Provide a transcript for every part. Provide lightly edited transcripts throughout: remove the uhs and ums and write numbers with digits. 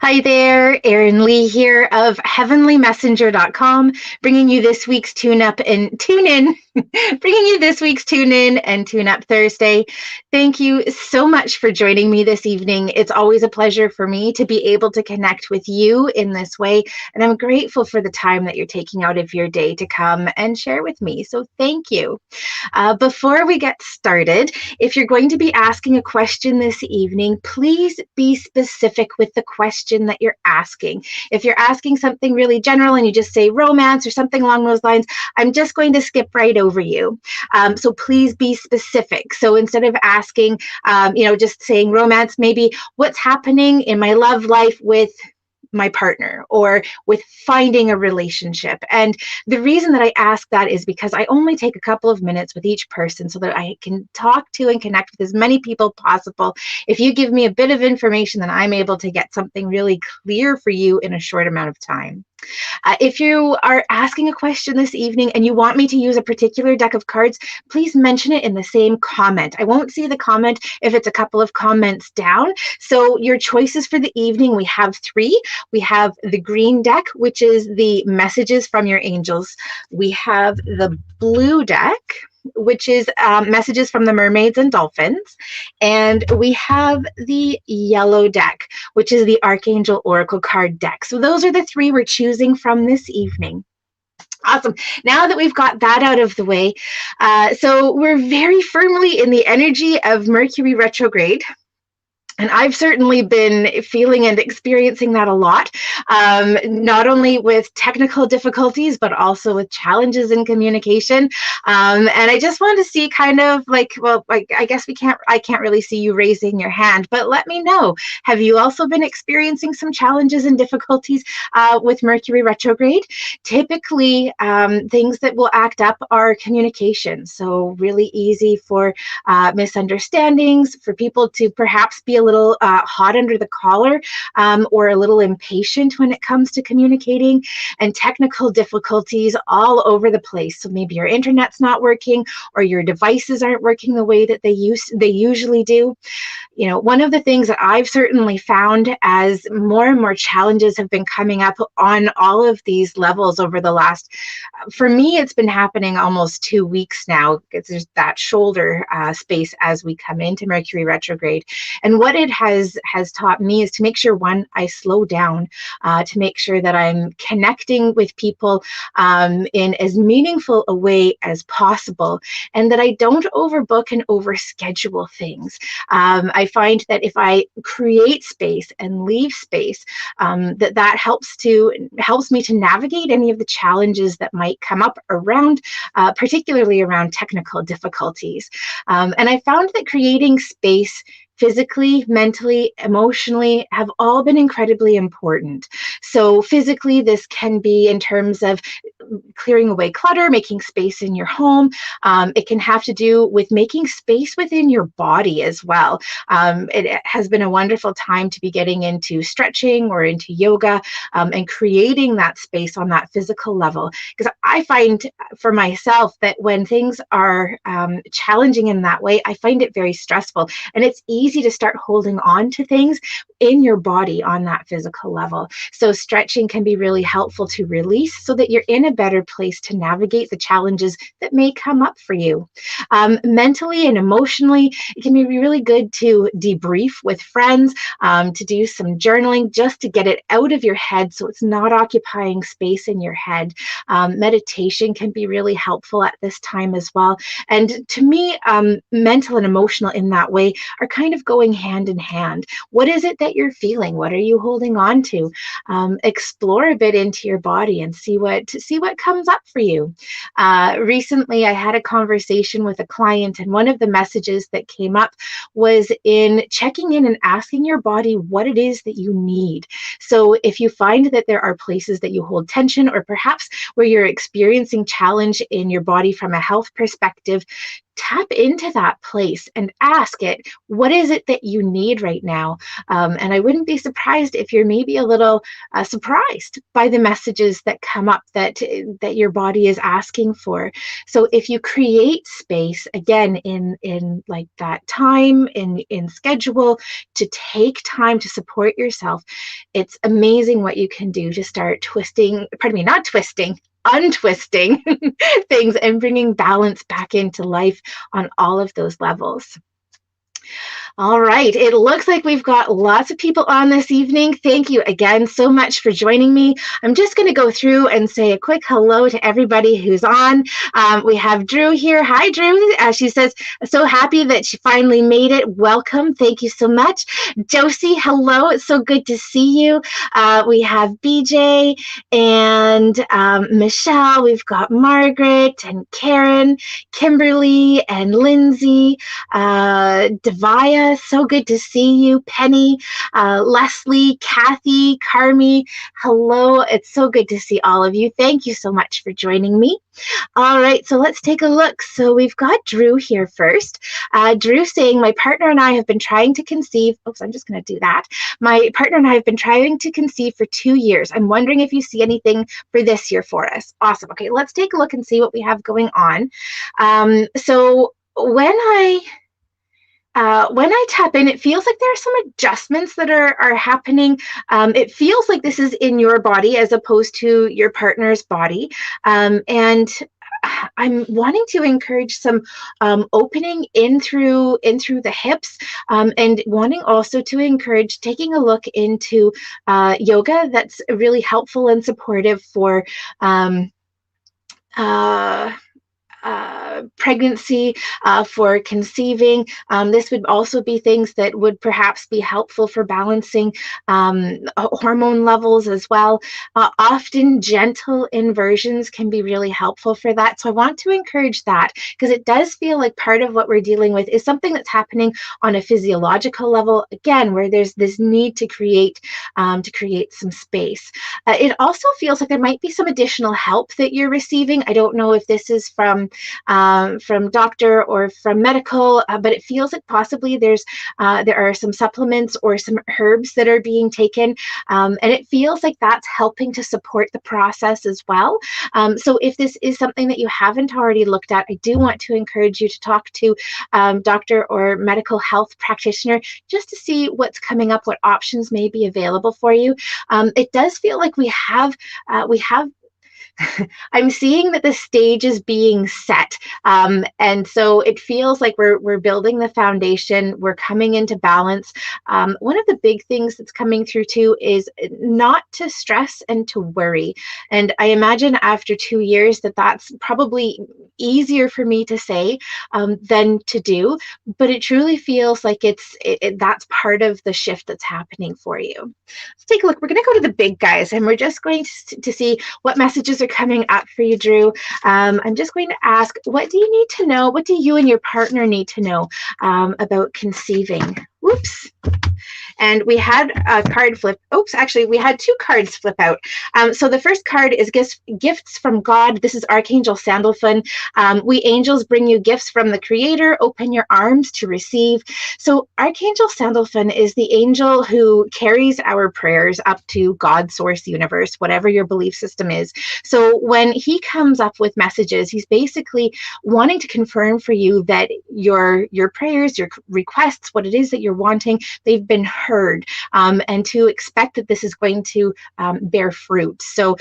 Hi there, Erin Lee here of heavenlymessenger.com, bringing you this week's tune up and tune in, bringing you this week's tune in and tune up Thursday. Thank you so much for joining me this evening. It's always a pleasure for me to be able to connect with you in this way, and I'm grateful for the time that you're taking out of your day to come and share with me. So thank you. Before we get started, if you're going to be asking a question this evening, please be specific with the question that you're asking. If you're asking something really general and you just say romance or something along those lines, I'm just going to skip right over you. So please be specific. So instead of asking, just saying romance, maybe what's happening in my love life with my partner or with finding a relationship. And the reason that I ask that is because I only take a couple of minutes with each person so that I can talk to and connect with as many people possible. If you give me a bit of information, then I'm able to get something really clear for you in a short amount of time. If you are asking a question this evening and you want me to use a particular deck of cards, please mention it in the same comment. I won't see the comment if it's a couple of comments down. So your choices for the evening, we have three. We have the green deck, which is the messages from your angels. We have the blue deck, which is messages from the mermaids and dolphins. And we have the yellow deck, which is the Archangel Oracle card deck. So those are the three we're choosing from this evening. Awesome. Now that we've got that out of the way, so we're very firmly in the energy of Mercury retrograde. And I've certainly been feeling and experiencing that a lot, not only with technical difficulties, but also with challenges in communication. And I just want to see kind of like, well, I guess I can't really see you raising your hand, but let me know. Have you also been experiencing some challenges and difficulties with Mercury retrograde? Typically, things that will act up are communication. So really easy for misunderstandings, for people to perhaps be a little hot under the collar or a little impatient when it comes to communicating, and technical difficulties all over the place. So maybe your internet's not working or your devices aren't working the way that they usually do. You know, one of the things that I've certainly found as more and more challenges have been coming up on all of these levels over the last, for me, it's been happening almost 2 weeks now. There's that shoulder space as we come into Mercury retrograde. And what it has taught me is to make sure, one, I slow down, to make sure that I'm connecting with people in as meaningful a way as possible, and that I don't overbook and overschedule things. I find that if I create space and leave space, that helps me to navigate any of the challenges that might come up around, particularly around technical difficulties. And I found that creating space physically, mentally, emotionally have all been incredibly important. So physically, this can be in terms of clearing away clutter, making space in your home. It can have to do with making space within your body as well. It has been a wonderful time to be getting into stretching or into yoga and creating that space on that physical level. Because I find for myself that when things are challenging in that way, I find it very stressful. And it's easy to start holding on to things in your body on that physical level. So stretching can be really helpful to release so that you're in a better place to navigate the challenges that may come up for you. Mentally and emotionally, it can be really good to debrief with friends, to do some journaling just to get it out of your head so it's not occupying space in your head. Meditation can be really helpful at this time as well. And to me, mental and emotional in that way are kind of going hand in hand. What is it that you're feeling? What are you holding on to? Explore a bit into your body and see what comes up for you. Recently, I had a conversation with a client, and one of the messages that came up was in checking in and asking your body what it is that you need. So if you find that there are places that you hold tension, or perhaps where you're experiencing challenge in your body from a health perspective, tap into that place and ask it, what is it that you need right now? And I wouldn't be surprised if you're maybe a little surprised by the messages that come up that your body is asking for. So if you create space, again, in like that time in schedule, to take time to support yourself, it's amazing what you can do to start twisting, pardon me, not twisting, untwisting things and bringing balance back into life on all of those levels. All right, it looks like we've got lots of people on this evening. Thank you again so much for joining me. I'm just going to go through and say a quick hello to everybody who's on. We have Drew here. Hi, Drew. She says, so happy that she finally made it. Welcome. Thank you so much. Josie, hello. It's so good to see you. We have BJ and Michelle. We've got Margaret and Karen, Kimberly and Lindsay, Devaya. So good to see you. Penny, Leslie, Kathy, Carmi, hello. It's so good to see all of you. Thank you so much for joining me. All right, so let's take a look. So we've got Drew here first. Drew saying, my partner and I have been trying to conceive. Oops, I'm just going to do that. My partner and I have been trying to conceive for 2 years. I'm wondering if you see anything for this year for us. Awesome. Okay, let's take a look and see what we have going on. So when I tap in, it feels like there are some adjustments that are happening. It feels like this is in your body as opposed to your partner's body. And I'm wanting to encourage some opening in through the hips, and wanting also to encourage taking a look into yoga. That's really helpful and supportive for pregnancy, for conceiving. This would also be things that would perhaps be helpful for balancing hormone levels as well. Often gentle inversions can be really helpful for that. So I want to encourage that, because it does feel like part of what we're dealing with is something that's happening on a physiological level, again, where there's this need to create some space. It also feels like there might be some additional help that you're receiving. I don't know if this is from doctor or from medical, but it feels like possibly there are some supplements or some herbs that are being taken, and it feels like that's helping to support the process as well. So if this is something that you haven't already looked at, I do want to encourage you to talk to doctor or medical health practitioner just to see what's coming up, what options may be available for you. It does feel like we have I'm seeing that the stage is being set. And so it feels like we're building the foundation. We're coming into balance. One of the big things that's coming through too is not to stress and to worry. And I imagine after 2 years that's probably easier for me to say than to do, but it truly feels like that's part of the shift that's happening for you. Let's take a look. We're going to go to the big guys, and we're just going to see what messages are coming up for you, Drew. I'm just going to ask, what do you need to know? What do you and your partner need to know about conceiving? Whoops. And we had a card flip. Oops, actually, we had 2 cards flip out. So the first card is gifts from God. This is Archangel Sandalphon. We angels bring you gifts from the Creator. Open your arms to receive. So Archangel Sandalphon is the angel who carries our prayers up to God, source, universe, whatever your belief system is. So when he comes up with messages, he's basically wanting to confirm for you that your prayers, your requests, what it is that you're wanting, they've been heard, and to expect that this is going to bear fruit. So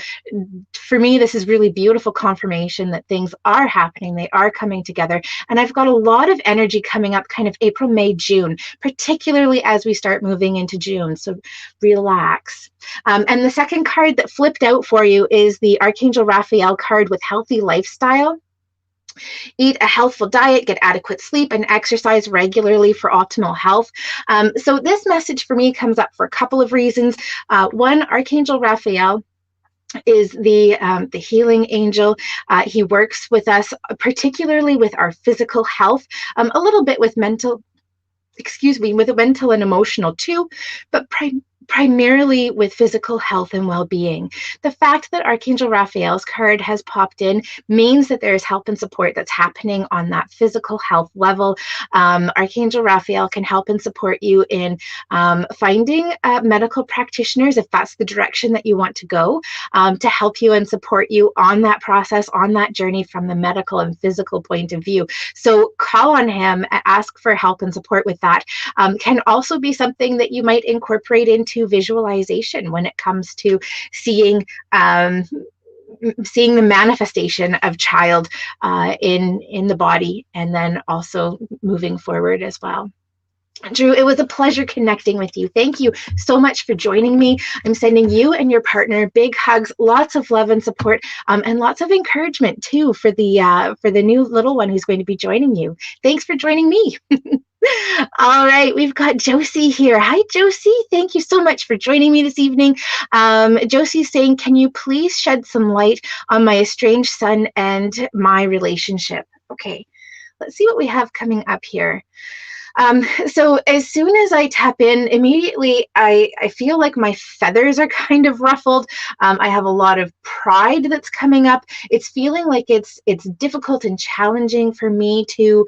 for me, this is really beautiful confirmation that things are happening. They are coming together. And I've got a lot of energy coming up kind of April, May, June, particularly as we start moving into June. So relax. And the second card that flipped out for you is the Archangel Raphael card with healthy lifestyle. Eat a healthful diet, get adequate sleep, and exercise regularly for optimal health. So this message for me comes up for a couple of reasons. One, Archangel Raphael is the healing angel. He works with us, particularly with our physical health, a little bit with mental and emotional too, but primarily with physical health and well-being. The fact that Archangel Raphael's card has popped in means that there's help and support that's happening on that physical health level. Archangel Raphael can help and support you in finding medical practitioners, if that's the direction that you want to go, to help you and support you on that process, on that journey from the medical and physical point of view. So call on him, ask for help and support with that. Can also be something that you might incorporate into visualization when it comes to seeing seeing the manifestation of child in the body, and then also moving forward as well. Drew, it was a pleasure connecting with you. Thank you so much for joining me. I'm sending you and your partner big hugs, lots of love and support, and lots of encouragement too for the new little one who's going to be joining you. Thanks for joining me. All right, we've got Josie here. Hi, Josie. Thank you so much for joining me this evening. Josie's saying, can you please shed some light on my estranged son and my relationship? Okay, let's see what we have coming up here. So as soon as I tap in, immediately I feel like my feathers are kind of ruffled. I have a lot of pride that's coming up. It's feeling like it's difficult and challenging for me to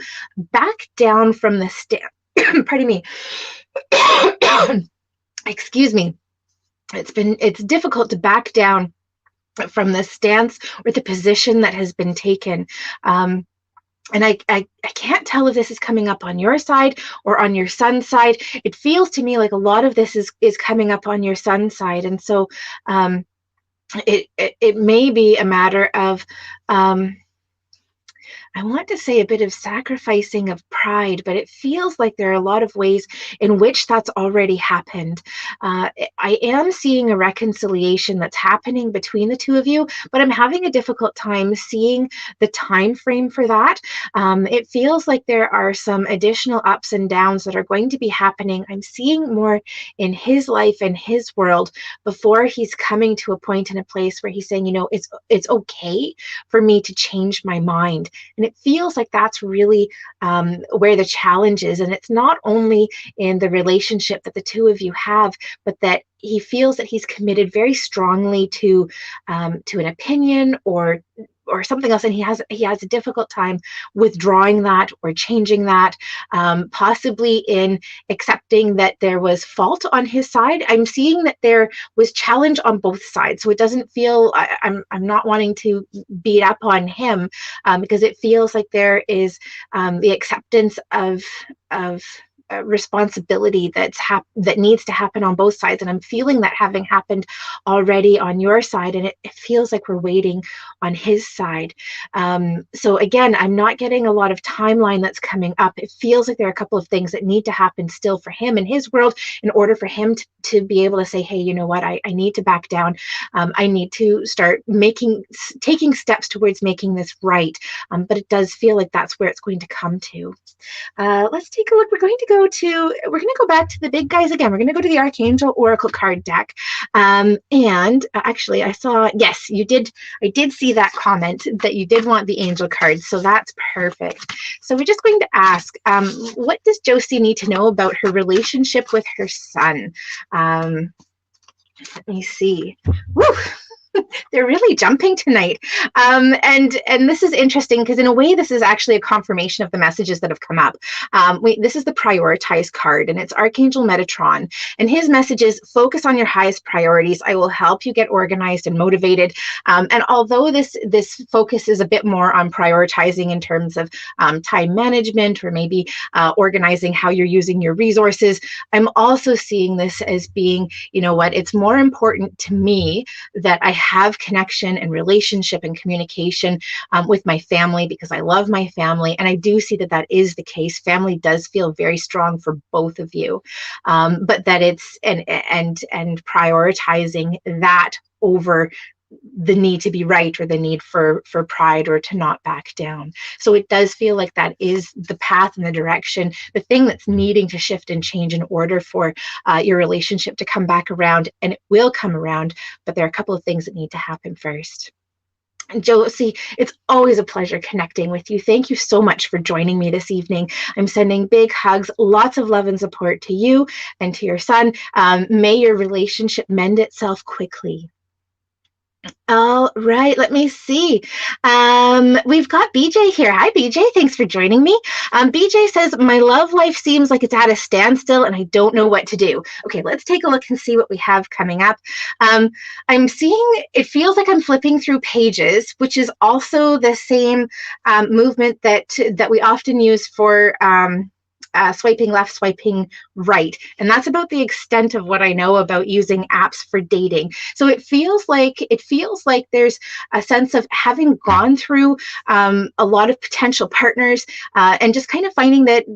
back down from the stand. Pardon me. Excuse me. It's difficult to back down from the stance or the position that has been taken. And I can't tell if this is coming up on your side or on your son's side. It feels to me like a lot of this is coming up on your son's side. And so it may be a matter of, I want to say a bit of sacrificing of pride, but it feels like there are a lot of ways in which that's already happened. I am seeing a reconciliation that's happening between the two of you, but I'm having a difficult time seeing the time frame for that. It feels like there are some additional ups and downs that are going to be happening. I'm seeing more in his life and his world before he's coming to a point in a place where he's saying, you know, it's okay for me to change my mind. And it feels like that's really where the challenge is. And it's not only in the relationship that the two of you have, but that he feels that he's committed very strongly to an opinion or something else, and he has a difficult time withdrawing that or changing that, possibly in accepting that there was fault on his side. I'm seeing that there was challenge on both sides, so it doesn't feel, I'm not wanting to beat up on him, because it feels like there is the acceptance of responsibility that needs to happen on both sides, and I'm feeling that having happened already on your side, and it feels like we're waiting on his side. So again, I'm not getting a lot of timeline that's coming up. It feels like there are a couple of things that need to happen still for him in his world in order for him to be able to say, hey, you know what, I need to back down. I need to start taking steps towards making this right. But it does feel like that's where it's going to come to. Let's take a look. We're going to go back to the big guys again. We're going to go to the Archangel Oracle card deck. And actually I saw, yes, I did see that comment that you did want the angel cards. So that's perfect. So we're just going to ask, what does Josie need to know about her relationship with her son? Let me see. Woo! They're really jumping tonight. And this is interesting because in a way, this is actually a confirmation of the messages that have come up. This is the prioritize card, and it's Archangel Metatron. And his message is, focus on your highest priorities. I will help you get organized and motivated. And although this focus is a bit more on prioritizing in terms of time management or maybe organizing how you're using your resources, I'm also seeing this as being, you know what, it's more important to me that I have connection and relationship and communication with my family, because I love my family. And I do see that that is the case. Family does feel very strong for both of you, but that it's and prioritizing that over the need to be right or the need for pride or to not back down. So it does feel like that is the path and the direction, the thing that's needing to shift and change in order for your relationship to come back around. And it will come around, but there are a couple of things that need to happen first. Josie, it's always a pleasure connecting with you. Thank you so much for joining me this evening. I'm sending big hugs, lots of love and support to you and to your son. May your relationship mend itself quickly. All right, let me see. We've got BJ here. Hi, BJ. Thanks for joining me. BJ says, my love life seems like it's at a standstill and I don't know what to do. Okay, let's take a look and see what we have coming up. I'm seeing, it feels like I'm flipping through pages, which is also the same movement that we often use for swiping left, swiping right. And that's about the extent of what I know about using apps for dating. So it feels like there's a sense of having gone through a lot of potential partners and just kind of finding that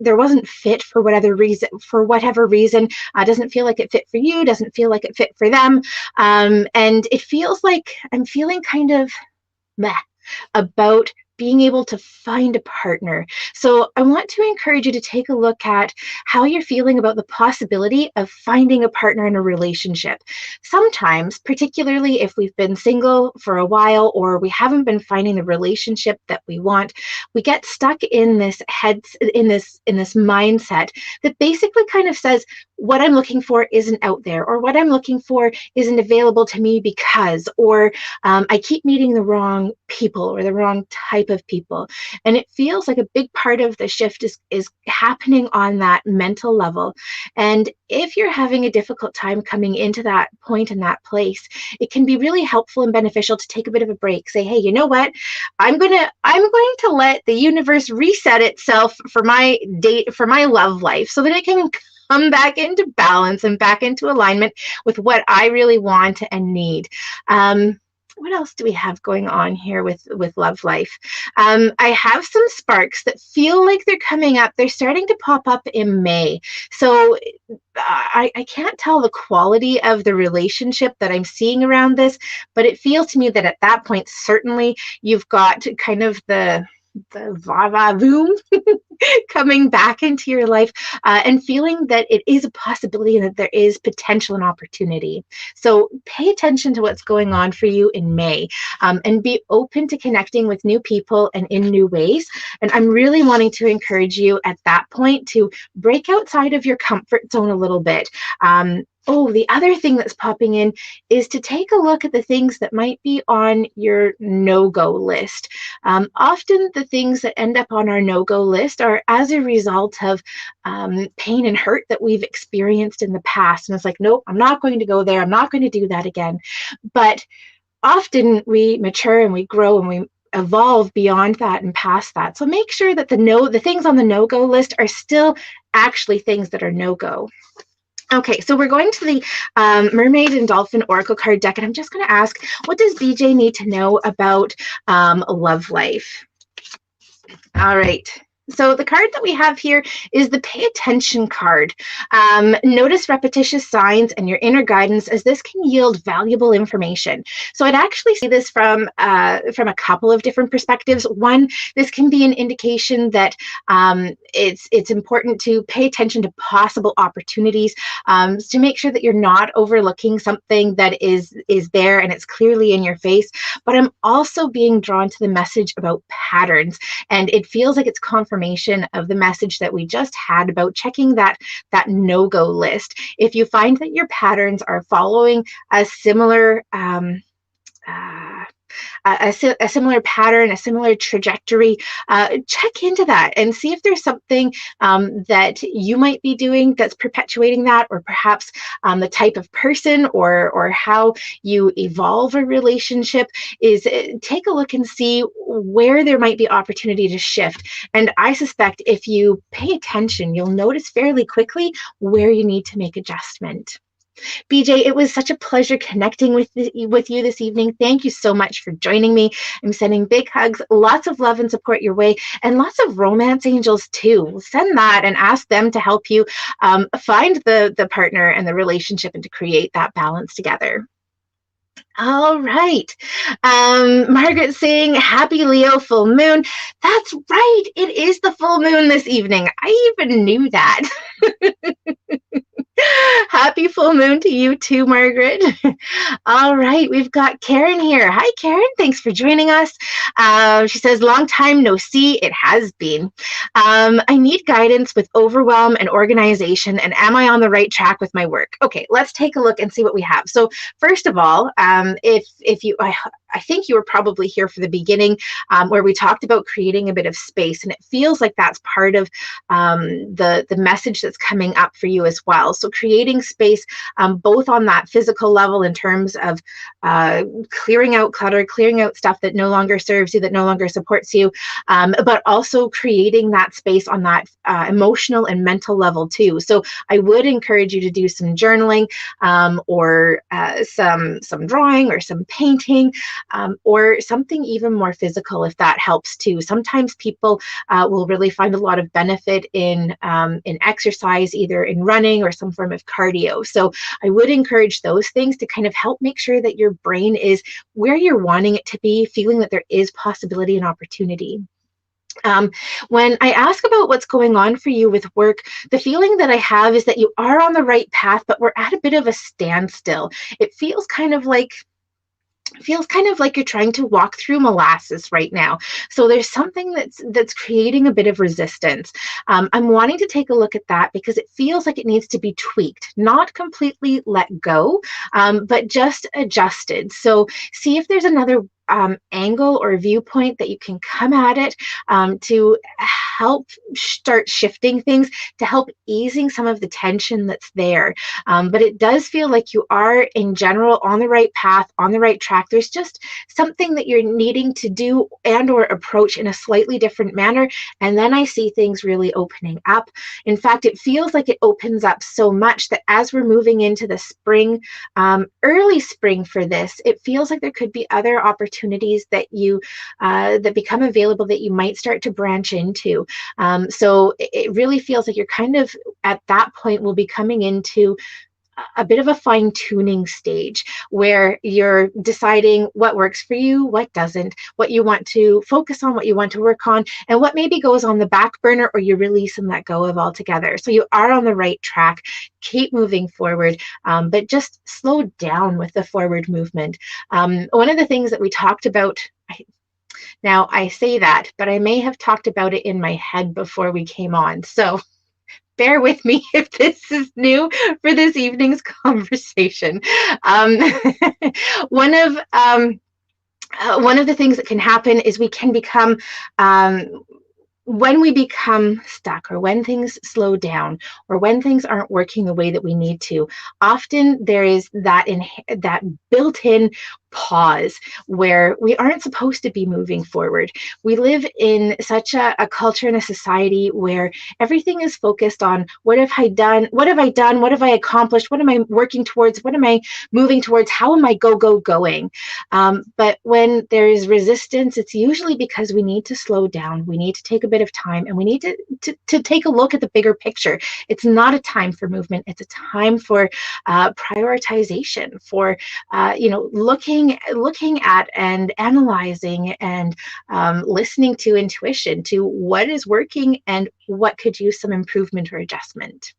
there wasn't fit for whatever reason. Doesn't feel like it fit for you, doesn't feel like it fit for them. And it feels like I'm feeling kind of meh about being able to find a partner. So I want to encourage you to take a look at how you're feeling about the possibility of finding a partner in a relationship. Sometimes, particularly if we've been single for a while or we haven't been finding the relationship that we want, we get stuck in this mindset that basically kind of says, what I'm looking for isn't out there, or what I'm looking for isn't available to me because, or I keep meeting the wrong people or the wrong type of people. And it feels like a big part of the shift is happening on that mental level. And if you're having a difficult time coming into that point in that place, it can be really helpful and beneficial to take a bit of a break. Say, hey, you know what? I'm going to let the universe reset itself for my love life so that it can come back into balance and back into alignment with what I really want and need. What else do we have going on here with love life? I have some sparks that feel like they're coming up. They're starting to pop up in May. So I can't tell the quality of the relationship that I'm seeing around this, but it feels to me that at that point, certainly you've got kind of the va-va-voom coming back into your life and feeling that it is a possibility and that there is potential and opportunity. So pay attention to what's going on for you in May and be open to connecting with new people and in new ways. And I'm really wanting to encourage you at that point to break outside of your comfort zone a little bit. The other thing that's popping in is to take a look at the things that might be on your no-go list. Often the things that end up on our no-go list are as a result of pain and hurt that we've experienced in the past. And it's like, nope, I'm not going to go there. I'm not going to do that again. But often we mature and we grow and we evolve beyond that and past that. So make sure that the things on the no-go list are still actually things that are no-go. Okay, so we're going to the Mermaid and Dolphin Oracle card deck, and I'm just going to ask, what does BJ need to know about love life? All right. So the card that we have here is the Pay Attention card. Notice repetitious signs and your inner guidance, as this can yield valuable information. So I'd actually see this from a couple of different perspectives. One, this can be an indication that it's important to pay attention to possible opportunities to make sure that you're not overlooking something that is there and it's clearly in your face. But I'm also being drawn to the message about patterns, and it feels like it's confirmation of the message that we just had about checking that no-go list. If you find that your patterns are following a similar a similar pattern, a similar trajectory, check into that and see if there's something that you might be doing that's perpetuating that, or perhaps the type of person or how you evolve a relationship is. Take a look and see where there might be opportunity to shift. And I suspect if you pay attention, you'll notice fairly quickly where you need to make adjustment. BJ, it was such a pleasure connecting with you this evening. Thank you so much for joining me. I'm sending big hugs, lots of love and support your way, and lots of romance angels too. Send that and ask them to help you find the partner and the relationship and to create that balance together. All right. Margaret saying, happy Leo full moon. That's right. It is the full moon this evening. I even knew that. Happy Happy full moon to you too, Margaret. All right, we've got Karen here. Hi, Karen. Thanks for joining us. She says, long time no see. It has been. I need guidance with overwhelm and organization, and am I on the right track with my work? Okay, let's take a look and see what we have. So first of all, I think you were probably here for the beginning where we talked about creating a bit of space, and it feels like that's part of the message that's coming up for you as well. So creating space both on that physical level in terms of clearing out clutter, clearing out stuff that no longer serves you, that no longer supports you, but also creating that space on that emotional and mental level too. So I would encourage you to do some journaling or some drawing or some painting or something even more physical if that helps too. Sometimes people will really find a lot of benefit in exercise, either in running or some form of cardio. So I would encourage those things to kind of help make sure that your brain is where you're wanting it to be, feeling that there is possibility and opportunity. When I ask about what's going on for you with work, the feeling that I have is that you are on the right path, but we're at a bit of a standstill. It feels kind of like you're trying to walk through molasses right now. So there's something that's creating a bit of resistance. I'm wanting to take a look at that because it feels like it needs to be tweaked, not completely let go, but just adjusted. So see if there's another angle or viewpoint that you can come at it to help start shifting things, to help easing some of the tension that's there. But it does feel like you are in general on the right path, on the right track. There's just something that you're needing to do and or approach in a slightly different manner. And then I see things really opening up. In fact, it feels like it opens up so much that as we're moving into the spring, early spring for this, it feels like there could be other opportunities that that become available that you might start to branch into. So it really feels like you're kind of at that point will be coming into a bit of a fine-tuning stage where you're deciding what works for you, what doesn't, what you want to focus on, what you want to work on, and what maybe goes on the back burner or you release and let go of altogether. So you are on the right track. Keep moving forward, but just slow down with the forward movement. One of the things that we talked about, now I say that, but I may have talked about it in my head before we came on. So bear with me if this is new for this evening's conversation. One of the things that can happen is we can become when we become stuck or when things slow down or when things aren't working the way that we need to, often there is that built-in pause where we aren't supposed to be moving forward. We live in such a culture and a society where everything is focused on what have I done? What have I done? What have I accomplished? What am I working towards? What am I moving towards? How am I going? But when there is resistance, it's usually because we need to slow down. We need to take a bit of time and we need to take a look at the bigger picture. It's not a time for movement. It's a time for prioritization, for looking at and analyzing and listening to intuition, to what is working and what could use some improvement or adjustment.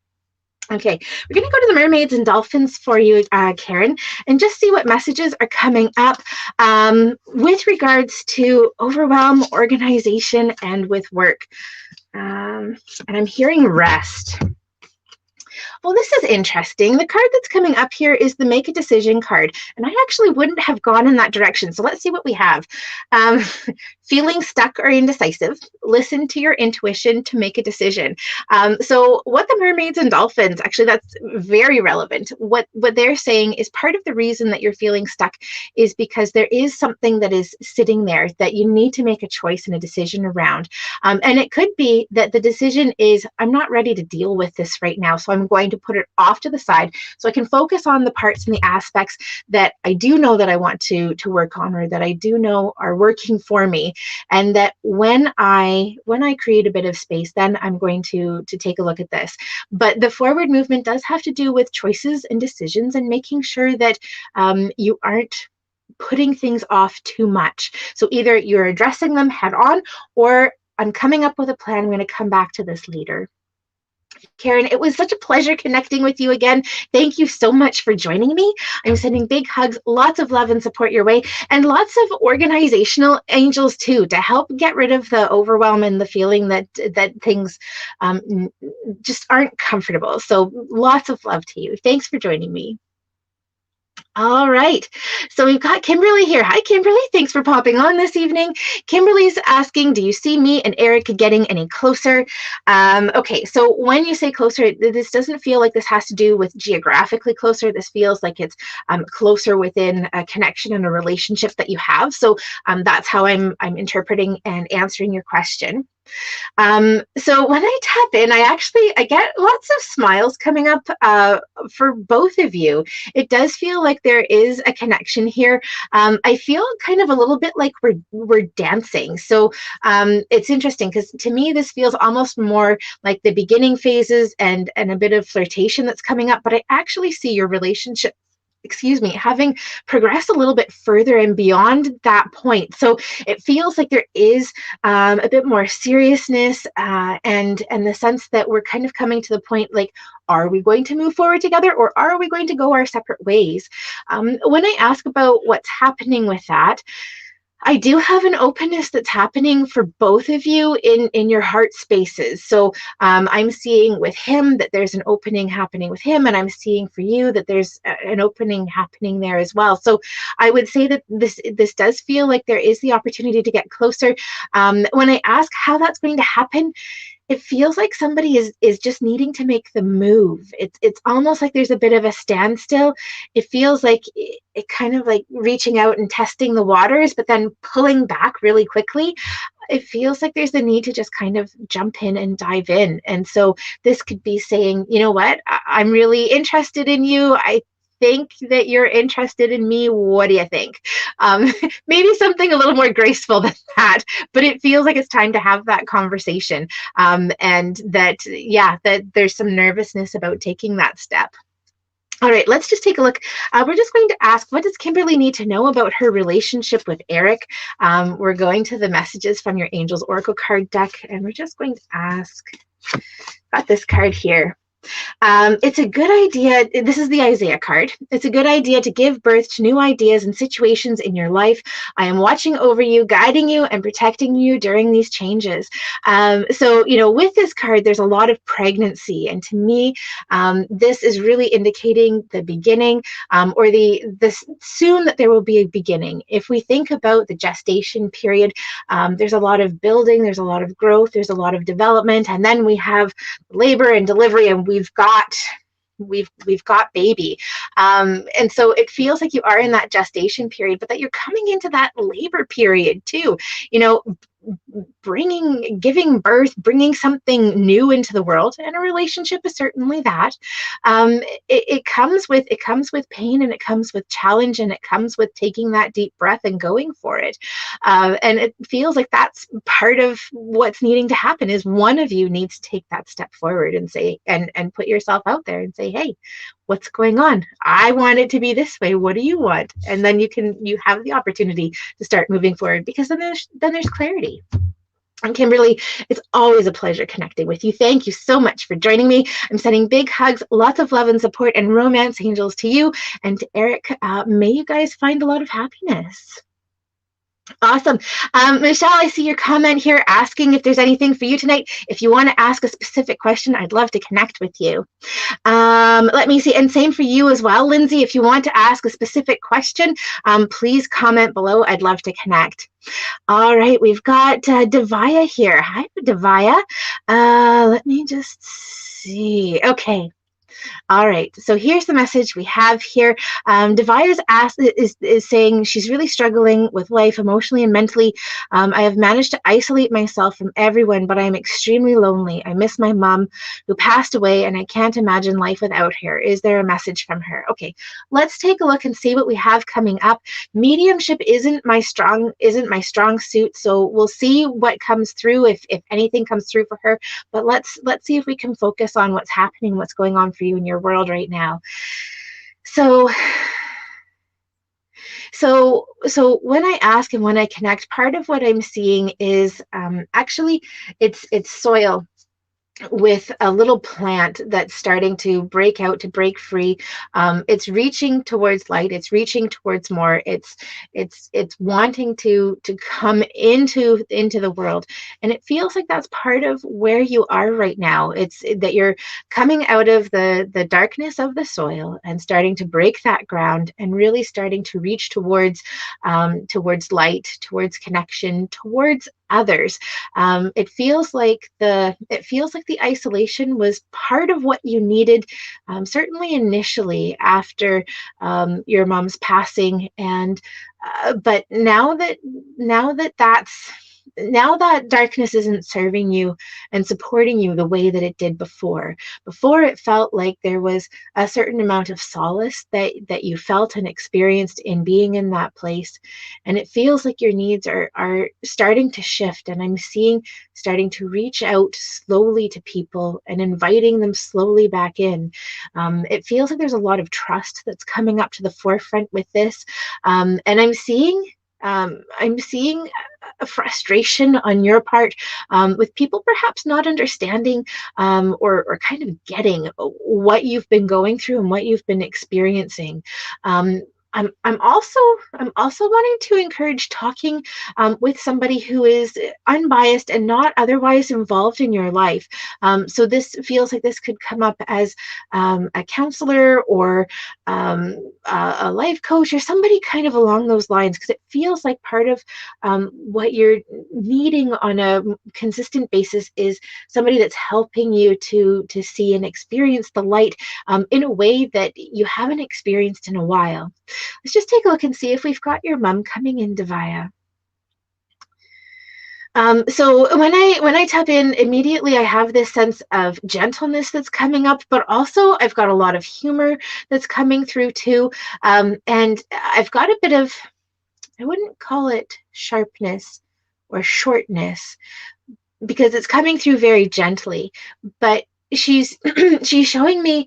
Okay, we're going to go to the mermaids and dolphins for you, Karen, and just see what messages are coming up with regards to overwhelm, organization, and with work. And I'm hearing rest. Well, this is interesting. The card that's coming up here is the Make a Decision card, and I actually wouldn't have gone in that direction. So let's see what we have. Feeling stuck or indecisive, listen to your intuition to make a decision. So what the mermaids and dolphins, actually that's very relevant. What they're saying is part of the reason that you're feeling stuck is because there is something that is sitting there that you need to make a choice and a decision around. And it could be that the decision is, I'm not ready to deal with this right now, so I'm going to put it off to the side so I can focus on the parts and the aspects that I do know that I want to work on, or that I do know are working for me. And that when I create a bit of space, then I'm going to take a look at this. But the forward movement does have to do with choices and decisions and making sure that you aren't putting things off too much. So either you're addressing them head on, or I'm coming up with a plan. I'm going to come back to this later. Karen, it was such a pleasure connecting with you again. Thank you so much for joining me. I'm sending big hugs, lots of love and support your way, and lots of organizational angels too to help get rid of the overwhelm and the feeling that things just aren't comfortable. So lots of love to you. Thanks for joining me. All right. So we've got Kimberly here. Hi, Kimberly. Thanks for popping on this evening. Kimberly's asking, do you see me and Eric getting any closer? Okay, so when you say closer, this doesn't feel like this has to do with geographically closer. This feels like it's closer within a connection and a relationship that you have. So that's how I'm interpreting and answering your question. So when I tap in, I get lots of smiles coming up for both of you. It does feel like there is a connection here. I feel kind of a little bit like we're dancing. So it's interesting because to me this feels almost more like the beginning phases and a bit of flirtation that's coming up. But I actually see your relationship, excuse me, having progressed a little bit further and beyond that point. So it feels like there is a bit more seriousness and the sense that we're kind of coming to the point like, are we going to move forward together or are we going to go our separate ways? When I ask about what's happening with that, I do have an openness that's happening for both of you in your heart spaces. So I'm seeing with him that there's an opening happening with him, and I'm seeing for you that there's an opening happening there as well. So I would say that this does feel like there is the opportunity to get closer. When I ask how that's going to happen, it feels like somebody is just needing to make the move. It's almost like there's a bit of a standstill. It feels like it kind of like reaching out and testing the waters, but then pulling back really quickly. It feels like there's the need to just kind of jump in and dive in. And so this could be saying, you know what, I'm really interested in you. I think that you're interested in me. What do you think? Maybe something a little more graceful than that, but it feels like it's time to have that conversation. And that, yeah, that there's some nervousness about taking that step. All right, let's just take a look. We're just going to ask, what does Kimberly need to know about her relationship with Eric? We're going to the messages from your Angels Oracle card deck, and we're just going to ask, got this card here. It's a good idea. This is the Isaiah card. It's a good idea to give birth to new ideas and situations in your life. I am watching over you, guiding you, and protecting you during these changes. So, you know, with this card, there's a lot of pregnancy. And to me, this is really indicating the beginning or the soon that there will be a beginning. If we think about the gestation period, there's a lot of building, there's a lot of growth, there's a lot of development, and then we have labor and delivery, and we've got baby. And so it feels like you are in that gestation period, but that you're coming into that labor period too, you know, giving birth, bringing something new into the world, and a relationship is certainly that. It comes with pain, and it comes with challenge, and it comes with taking that deep breath and going for it. And it feels like that's part of what's needing to happen. Is one of you needs to take that step forward and say and put yourself out there and say, hey, what's going on? I want it to be this way. What do you want? And then you have the opportunity to start moving forward, because then there's clarity. And Kimberly, it's always a pleasure connecting with you. Thank you so much for joining me. I'm sending big hugs, lots of love and support and romance angels to you and to Eric. May you guys find a lot of happiness. Awesome. Michelle, I see your comment here asking if there's anything for you tonight. If you want to ask a specific question, I'd love to connect with you. Let me see. And same for you as well, Lindsay. If you want to ask a specific question, please comment below. I'd love to connect. All right. We've got Devaya here. Hi, Devaya. Let me just see. Okay. All right, so here's the message we have here. Devaya's is saying she's really struggling with life emotionally and mentally. I have managed to isolate myself from everyone, but I'm extremely lonely. I miss my mom who passed away, and I can't imagine life without her. Is there a message from her? Okay, let's take a look and see what we have coming up. Mediumship isn't my strong suit, so we'll see what comes through if anything comes through for her. But let's see if we can focus on what's happening, what's going on for you in your world right now. So when I ask and when I connect, part of what I'm seeing is actually it's soil. with a little plant that's starting to break out, to break free. It's reaching towards light. It's reaching towards more. It's wanting to come into the world, and it feels like that's part of where you are right now. It's that you're coming out of the darkness of the soil and starting to break that ground and really starting to reach towards light, towards connection, towards others. It feels like the isolation was part of what you needed, certainly initially after your mom's passing, and but now that darkness isn't serving you and supporting you the way that it did before. Before, it felt like there was a certain amount of solace that you felt and experienced in being in that place. And it feels like your needs are starting to shift. And I'm seeing starting to reach out slowly to people and inviting them slowly back in. It feels like there's a lot of trust that's coming up to the forefront with this. And I'm seeing a frustration on your part, with people perhaps not understanding, or kind of getting what you've been going through and what you've been experiencing. Um, I'm also wanting to encourage talking with somebody who is unbiased and not otherwise involved in your life. So this feels like this could come up as a counselor, or a life coach, or somebody kind of along those lines, because it feels like part of what you're needing on a consistent basis is somebody that's helping you to see and experience the light in a way that you haven't experienced in a while. Let's just take a look and see if we've got your mom coming in, Devaya. So when I tap in, immediately I have this sense of gentleness that's coming up, but also I've got a lot of humor that's coming through too. And I've got a bit of, I wouldn't call it sharpness or shortness, because it's coming through very gently, but she's she's showing me,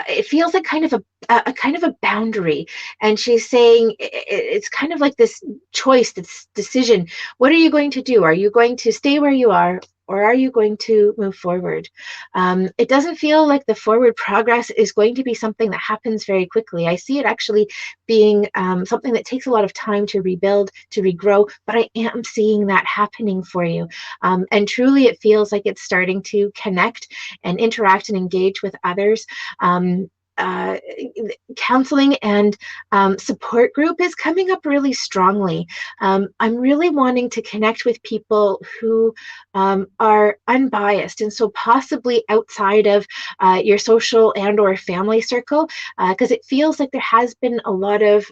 it feels like a kind of a boundary, and she's saying it's kind of like this choice, this decision. What are you going to do? Are you going to stay where you are, or are you going to move forward? It doesn't feel like the forward progress is going to be something that happens very quickly. I see it actually being something that takes a lot of time to rebuild, to regrow, but I am seeing that happening for you. And truly, it feels like it's starting to connect and interact and engage with others. Uh, Counseling and support group is coming up really strongly. I'm really wanting to connect with people who are unbiased, and so possibly outside of your social and or family circle, because it feels like there has been a lot of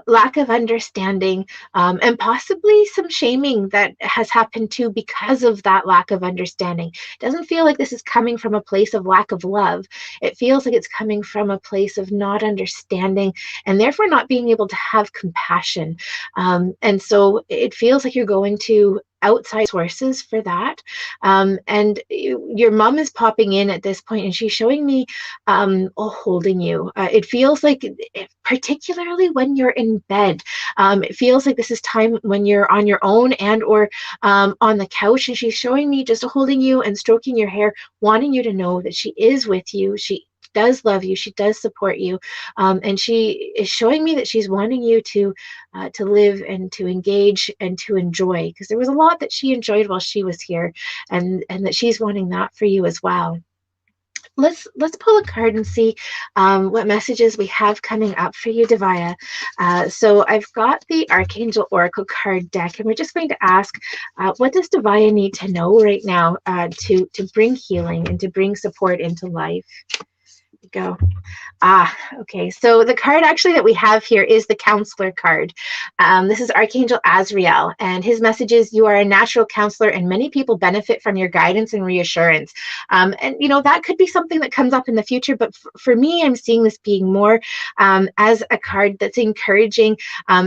lack of understanding, and possibly some shaming that has happened too because of that lack of understanding. It doesn't feel like this is coming from a place of lack of love. It feels like it's coming from a place of not understanding, and therefore not being able to have compassion. And so it feels like you're going to outside sources for that. And your mom is popping in at this point, and she's showing me holding you. It feels like, particularly when you're in bed, it feels like this is time when you're on your own and or on the couch, and she's showing me just holding you and stroking your hair, wanting you to know that she is with you. She does love you. She does support you. And she is showing me that she's wanting you to live and to engage and to enjoy, because there was a lot that she enjoyed while she was here, and that she's wanting that for you as well. Let's pull a card and see what messages we have coming up for you, Devaya. So I've got the Archangel Oracle card deck, and we're just going to ask, what does Devaya need to know right now to bring healing and to bring support into life? Go. Okay. So the card actually that we have here is the counselor card. This is Archangel Azrael, and his message is, you are a natural counselor and many people benefit from your guidance and reassurance. And that could be something that comes up in the future, but for me, I'm seeing this being more as a card that's encouraging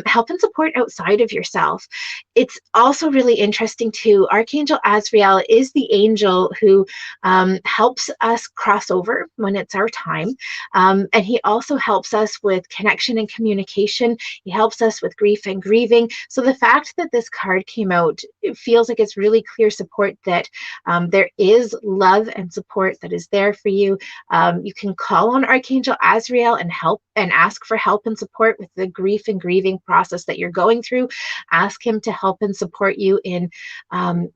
help and support outside of yourself. It's also really interesting too. Archangel Azrael is the angel who helps us cross over when it's our time. And he also helps us with connection and communication. He helps us with grief and grieving. So the fact that this card came out, it feels like it's really clear support that there is love and support that is there for you. You can call on Archangel Azrael and help and ask for help and support with the grief and grieving process that you're going through. Ask him to help and support you in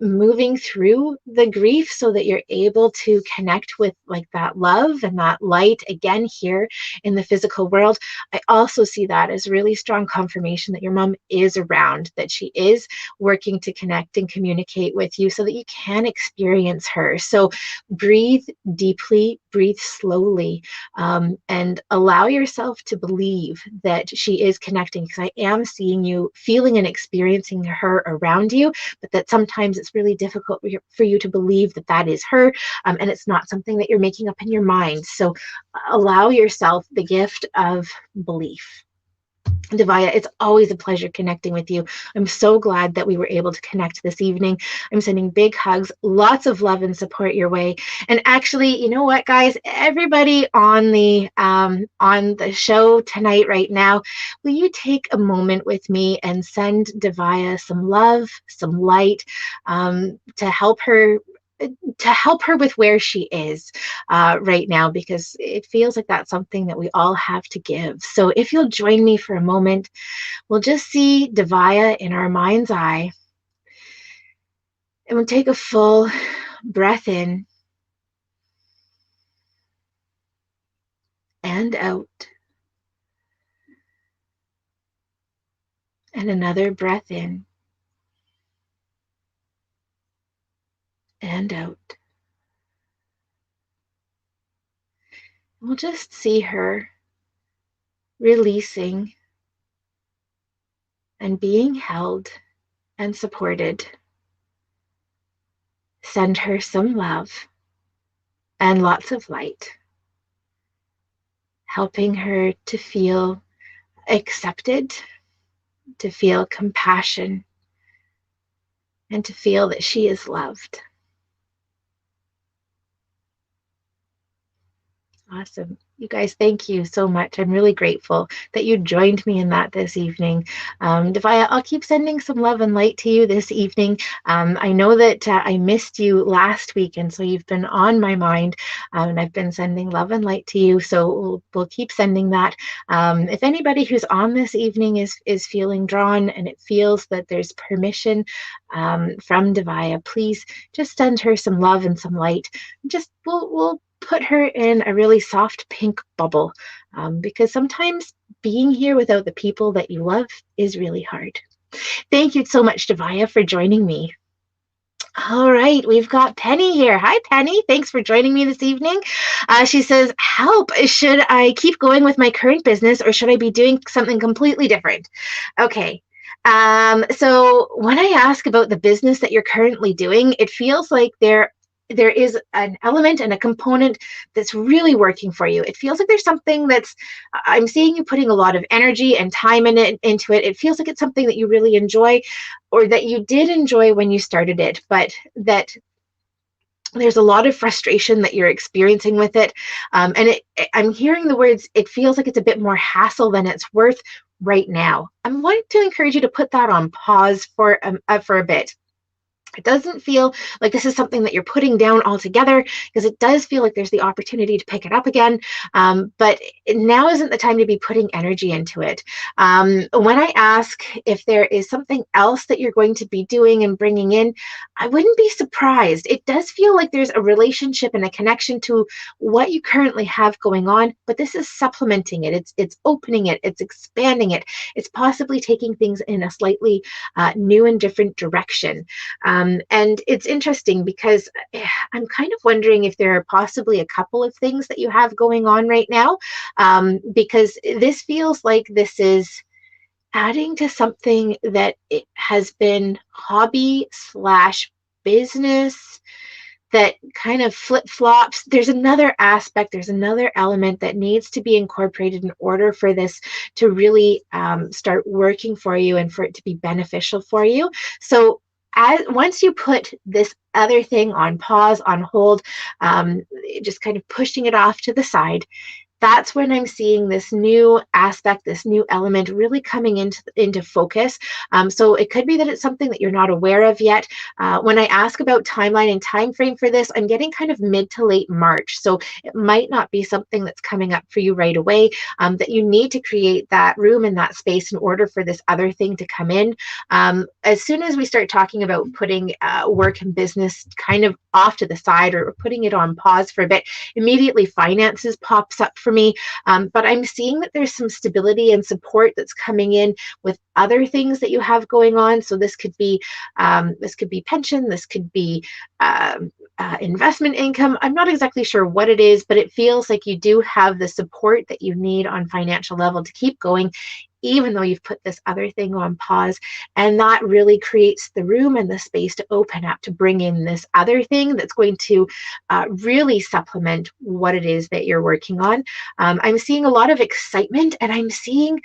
moving through the grief so that you're able to connect with like that love and that light again here in the physical world. I also see that as really strong confirmation that your mom is around, that she is working to connect and communicate with you so that you can experience her. So breathe deeply, breathe slowly, and allow yourself to believe that she is connecting, because I am seeing you feeling and experiencing her around you, but that sometimes it's really difficult for you to believe that that is her, and it's not something that you're making up in your mind. So allow yourself the gift of belief. Devaya, it's always a pleasure connecting with you. I'm so glad that we were able to connect this evening. I'm sending big hugs, lots of love and support your way. And actually, you know what, guys? Everybody on the show tonight, right now, will you take a moment with me and send Devaya some love, some light, to help her with where she is right now, because it feels like that's something that we all have to give. So if you'll join me for a moment, we'll just see Devaya in our mind's eye, and we'll take a full breath in and out, and another breath in and out. We'll just see her releasing and being held and supported. Send her some love and lots of light, helping her to feel accepted, to feel compassion, and to feel that she is loved. Awesome. You guys, thank you so much. I'm really grateful that you joined me in that this evening. Devaya, I'll keep sending some love and light to you this evening. I know that I missed you last week, and so you've been on my mind, and I've been sending love and light to you, so we'll keep sending that. If anybody who's on this evening is feeling drawn and it feels that there's permission from Devaya, please just send her some love and some light. Just we'll put her in a really soft pink bubble, because sometimes being here without the people that you love is really hard. Thank you so much, Devaya, for joining me. All right, we've got Penny here. Hi, Penny. Thanks for joining me this evening. She says, help. Should I keep going with my current business, or should I be doing something completely different? Okay. So when I ask about the business that you're currently doing, it feels like there is an element and a component that's really working for you. It feels like there's something I'm seeing you putting a lot of energy and time into it. It feels like it's something that you really enjoy, or that you did enjoy when you started it, but that there's a lot of frustration that you're experiencing with it. I'm hearing the words, it feels like it's a bit more hassle than it's worth right now. I'm wanting to encourage you to put that on pause for a bit. It doesn't feel like this is something that you're putting down altogether, because it does feel like there's the opportunity to pick it up again. But now isn't the time to be putting energy into it. When I ask if there is something else that you're going to be doing and bringing in, I wouldn't be surprised. It does feel like there's a relationship and a connection to what you currently have going on, but this is supplementing it. It's opening it. It's expanding it. It's possibly taking things in a slightly new and different direction. And it's interesting because I'm kind of wondering if there are possibly a couple of things that you have going on right now, because this feels like this is adding to something that it has been hobby/business that kind of flip-flops. There's another aspect, there's another element that needs to be incorporated in order for this to really start working for you and for it to be beneficial for you. So once you put this other thing on pause, on hold, just kind of pushing it off to the side, that's when I'm seeing this new aspect, this new element really coming into focus. So it could be that it's something that you're not aware of yet. When I ask about timeline and time frame for this, I'm getting kind of mid to late March. So it might not be something that's coming up for you right away, that you need to create that room and that space in order for this other thing to come in. As soon as we start talking about putting work and business kind of off to the side or putting it on pause for a bit, immediately finances pops up for me. But I'm seeing that there's some stability and support that's coming in with other things that you have going on. So this could be pension, this could be investment income. I'm not exactly sure what it is, but it feels like you do have the support that you need on financial level to keep going, even though you've put this other thing on pause. And that really creates the room and the space to open up, to bring in this other thing that's going to really supplement what it is that you're working on. I'm seeing a lot of excitement, and I'm seeing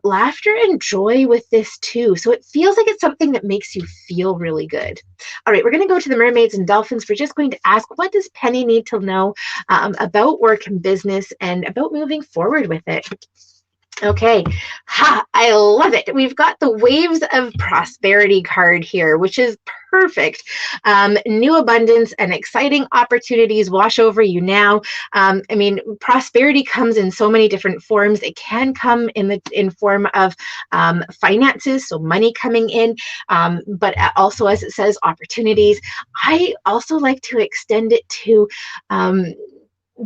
laughter and joy with this too. So it feels like it's something that makes you feel really good. All right, we're going to go to the mermaids and dolphins. We're just going to ask, what does Penny need to know about work and business and about moving forward with it? Okay, I love it. We've got the Waves of Prosperity card here, which is perfect. New abundance and exciting opportunities wash over you now. I mean, prosperity comes in so many different forms. It can come in form of finances, so money coming in, but also, as it says, opportunities. I also like to extend it to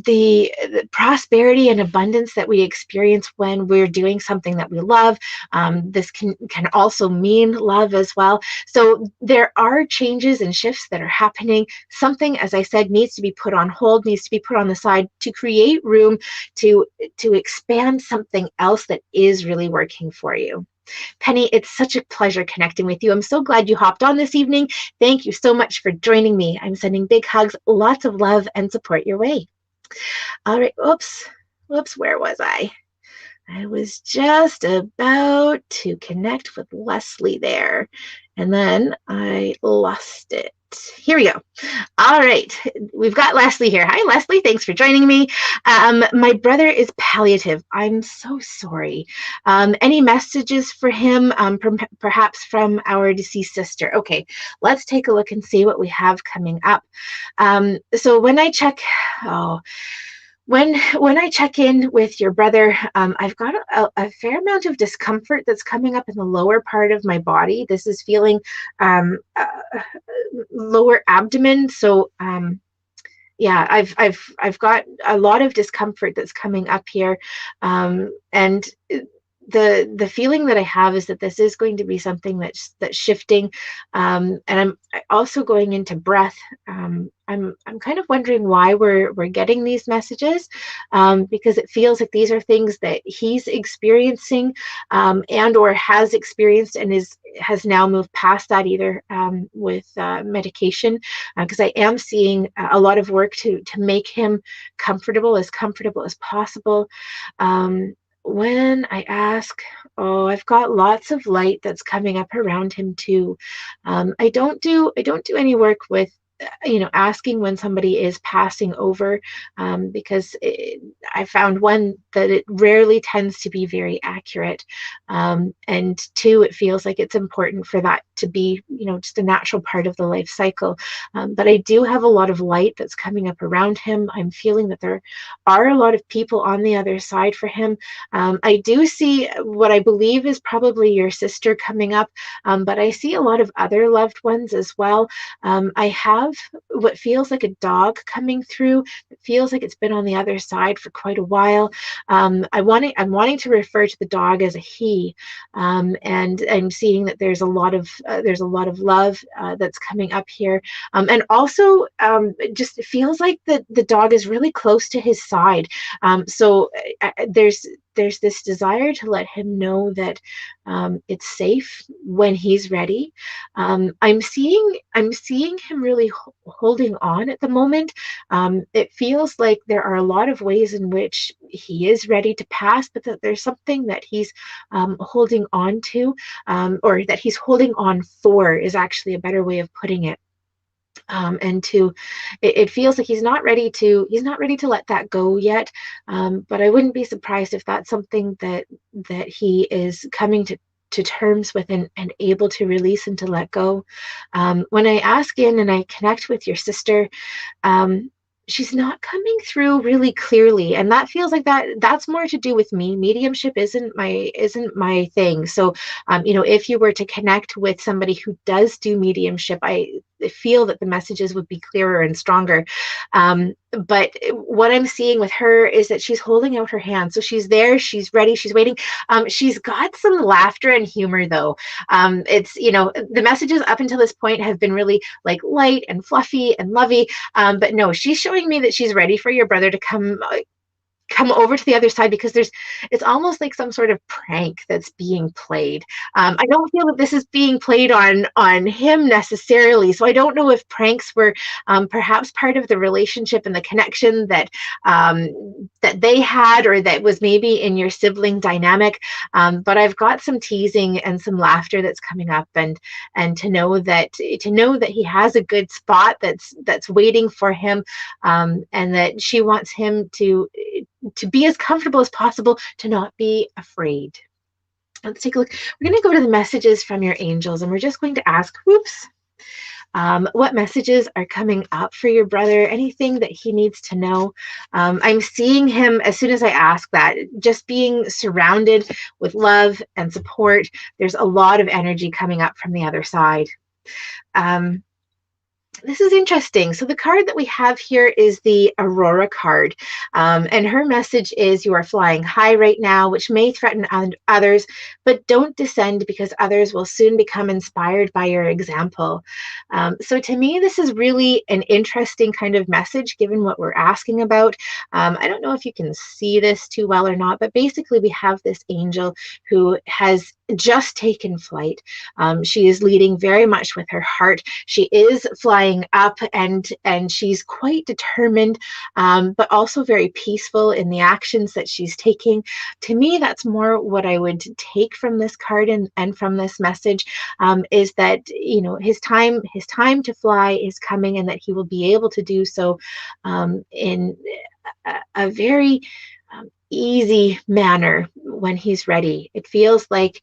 the prosperity and abundance that we experience when we're doing something that we love. This can also mean love as well. So there are changes and shifts that are happening. Something, as I said, needs to be put on hold, needs to be put on the side to create room to expand something else that is really working for you. Penny, it's such a pleasure connecting with you. I'm so glad you hopped on this evening. Thank you so much for joining me. I'm sending big hugs, lots of love and support your way. All right, whoops, where was I? I was just about to connect with Leslie there, and then I lost it. Here we go. All right, we've got Leslie here. Hi, Leslie. Thanks for joining me. My brother is palliative. I'm so sorry. Any messages for him, perhaps from our deceased sister? Okay, let's take a look and see what we have coming up. So when I check, when I check in with your brother, I've got a fair amount of discomfort that's coming up in the lower part of my body. This is feeling lower abdomen. So yeah, I've got a lot of discomfort that's coming up here, and the feeling that I have is that this is going to be something that's shifting, and I'm also going into breath. I'm kind of wondering why we're getting these messages, because it feels like these are things that he's experiencing, and or has experienced and has now moved past that, either with medication, because I am seeing a lot of work to make him comfortable as possible. When I ask, I've got lots of light that's coming up around him too. I don't do any work with asking when somebody is passing over, because I found, one, that it rarely tends to be very accurate, and two, it feels like it's important for that to be just a natural part of the life cycle. But I do have a lot of light that's coming up around him. I'm feeling that there are a lot of people on the other side for him. I do see what I believe is probably your sister coming up, but I see a lot of other loved ones as well. I have what feels like a dog coming through. It feels like it's been on the other side for quite a while. I'm wanting to refer to the dog as a he, and I'm seeing that there's a lot of love that's coming up here, and also it just feels like the dog is really close to his side. So there's there's this desire to let him know that it's safe when he's ready. I'm seeing him really holding on at the moment. It feels like there are a lot of ways in which he is ready to pass, but that there's something that he's holding on to, or that he's holding on for is actually a better way of putting it. And to it feels like he's not ready to let that go yet. But I wouldn't be surprised if that's something that he is coming to terms with, and able to release and to let go. When I ask in and I connect with your sister, um, she's not coming through really clearly, and that feels like that's more to do with me. Mediumship isn't my thing. So if you were to connect with somebody who does do mediumship, I feel that the messages would be clearer and stronger. But what I'm seeing with her is that she's holding out her hand. So she's there, she's ready, she's waiting. She's got some laughter and humor, though. It's, the messages up until this point have been really like light and fluffy and lovey. But no, she's showing me that she's ready for your brother to come over to the other side, because it's almost like some sort of prank that's being played. I don't feel that this is being played on him necessarily. So I don't know if pranks were perhaps part of the relationship and the connection that they had, or that was maybe in your sibling dynamic. But I've got some teasing and some laughter that's coming up, and to know that he has a good spot that's waiting for him, and that she wants him to be as comfortable as possible, to not be afraid. Let's take a look. We're going to go to the messages from your angels, and we're just going to ask, what messages are coming up for your brother? Anything that he needs to know? I'm seeing him, as soon as I ask that, just being surrounded with love and support. There's a lot of energy coming up from the other side. This is interesting. So the card that we have here is the Aurora card. And her message is, you are flying high right now, which may threaten others, but don't descend, because others will soon become inspired by your example. So to me, this is really an interesting kind of message, given what we're asking about. I don't know if you can see this too well or not, but basically we have this angel who has just taken flight. She is leading very much with her heart. She is flying up, and she's quite determined, but also very peaceful in the actions that she's taking. To me, that's more what I would take from this card and from this message, is that his time to fly is coming, and that he will be able to do so in a very easy manner when he's ready. It feels like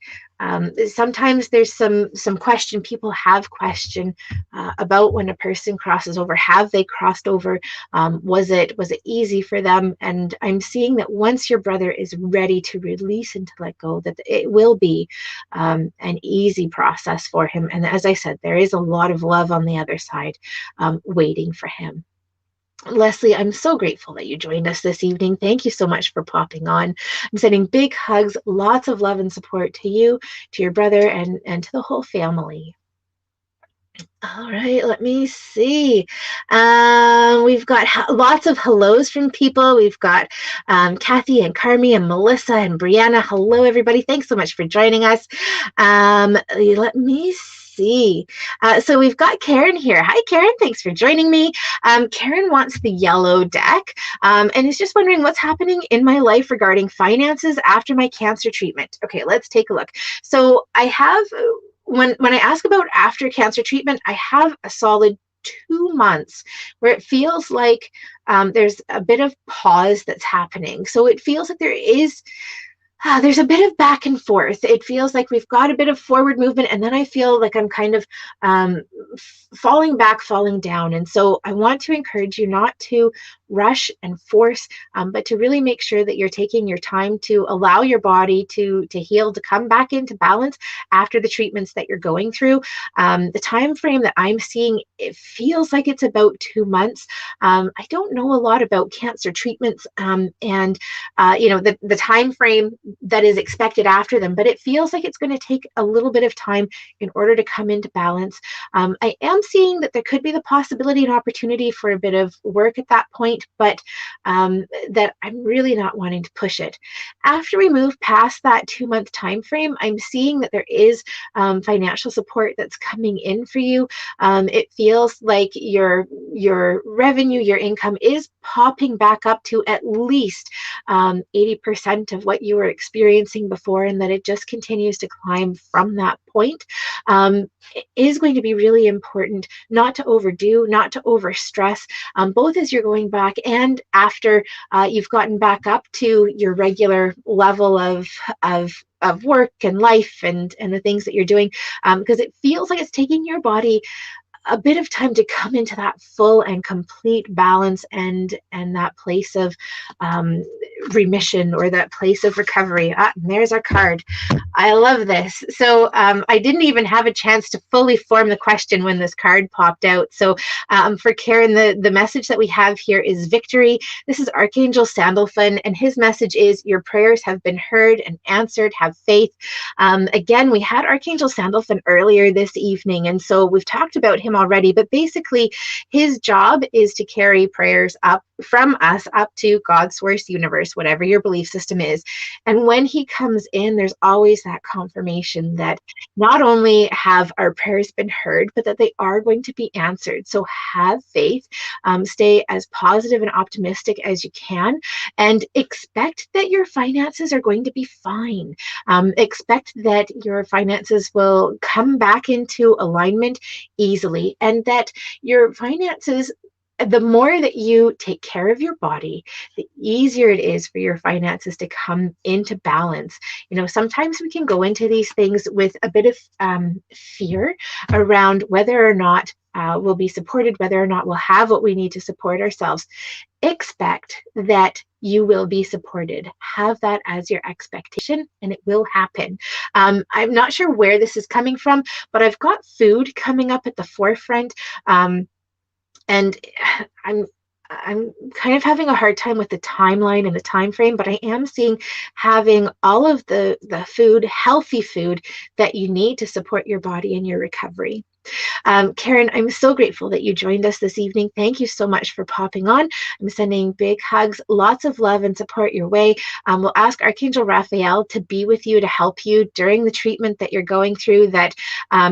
sometimes there's some question people have question about when a person crosses over. Have they crossed over? Was it easy for them? And I'm seeing that once your brother is ready to release and to let go, that it will be an easy process for him. And as I said, there is a lot of love on the other side waiting for him. Leslie, I'm so grateful that you joined us this evening. Thank you so much for popping on. I'm sending big hugs, lots of love and support to you, to your brother, and to the whole family. All right, let me see. We've got lots of hellos from people. We've got Kathy and Carmi and Melissa and Brianna. Hello, everybody. Thanks so much for joining us. Let me see. So we've got Karen here. Hi, Karen. Thanks for joining me. Karen wants the yellow deck and is just wondering what's happening in my life regarding finances after my cancer treatment. Okay, let's take a look. So I have... When I ask about after cancer treatment, I have a solid 2 months where it feels like there's a bit of pause that's happening. So it feels like there's a bit of back and forth. It feels like we've got a bit of forward movement, and then I feel like I'm kind of falling back, falling down. And so I want to encourage you not to rush and force, but to really make sure that you're taking your time to allow your body to heal, to come back into balance after the treatments that you're going through. The time frame that I'm seeing, it feels like it's about 2 months. I don't know a lot about cancer treatments and the time frame that is expected after them, but it feels like it's going to take a little bit of time in order to come into balance. I am seeing that there could be the possibility and opportunity for a bit of work at that point. point, but that I'm really not wanting to push it. After we move past that 2-month time frame, I'm seeing that there is financial support that's coming in for you. It feels like your revenue, your income is popping back up to at least 80% of what you were experiencing before, and that it just continues to climb from that point. It is going to be really important not to overdo, not to overstress, both as you're going back and after you've gotten back up to your regular level of work and life and the things that you're doing, because it feels like it's taking your body a bit of time to come into that full and complete balance and that place of remission, or that place of recovery. And there's our card. I love this. So I didn't even have a chance to fully form the question when this card popped out. So for Karen, the message that we have here is victory. This is Archangel Sandalphon, and his message is your prayers have been heard and answered. Have faith. Again, we had Archangel Sandalphon earlier this evening, and so we've talked about him already, but basically his job is to carry prayers up from us up to God, source, universe, whatever your belief system is. And when he comes in, there's always that confirmation that not only have our prayers been heard, but that they are going to be answered. So have faith, stay as positive and optimistic as you can, and expect that your finances are going to be fine. Expect that your finances will come back into alignment easily, and that your finances, the more that you take care of your body, the easier it is for your finances to come into balance. You know, sometimes we can go into these things with a bit of fear around whether or not we'll be supported, whether or not we'll have what we need to support ourselves. Expect that you will be supported. Have that as your expectation, and it will happen. I'm not sure where this is coming from, but I've got food coming up at the forefront. And I'm kind of having a hard time with the timeline and the time frame, but I am seeing having all of the food, healthy food that you need to support your body and your recovery. Karen, I'm so grateful that you joined us this evening. Thank you so much for popping on. I'm sending big hugs, lots of love and support your way. We'll ask Archangel Raphael to be with you, to help you during the treatment that you're going through, that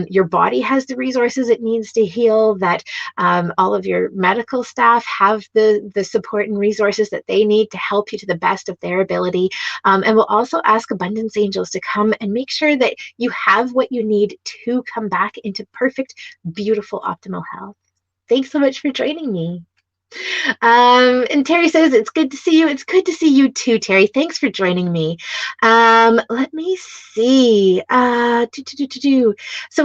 your body has the resources it needs to heal, that all of your medical staff have the support and resources that they need to help you to the best of their ability. And we'll also ask abundance angels to come and make sure that you have what you need to come back into perfect, beautiful, optimal health. Thanks so much for joining me. And Terry says, it's good to see you. It's good to see you too, Terry. Thanks for joining me. Let me see. So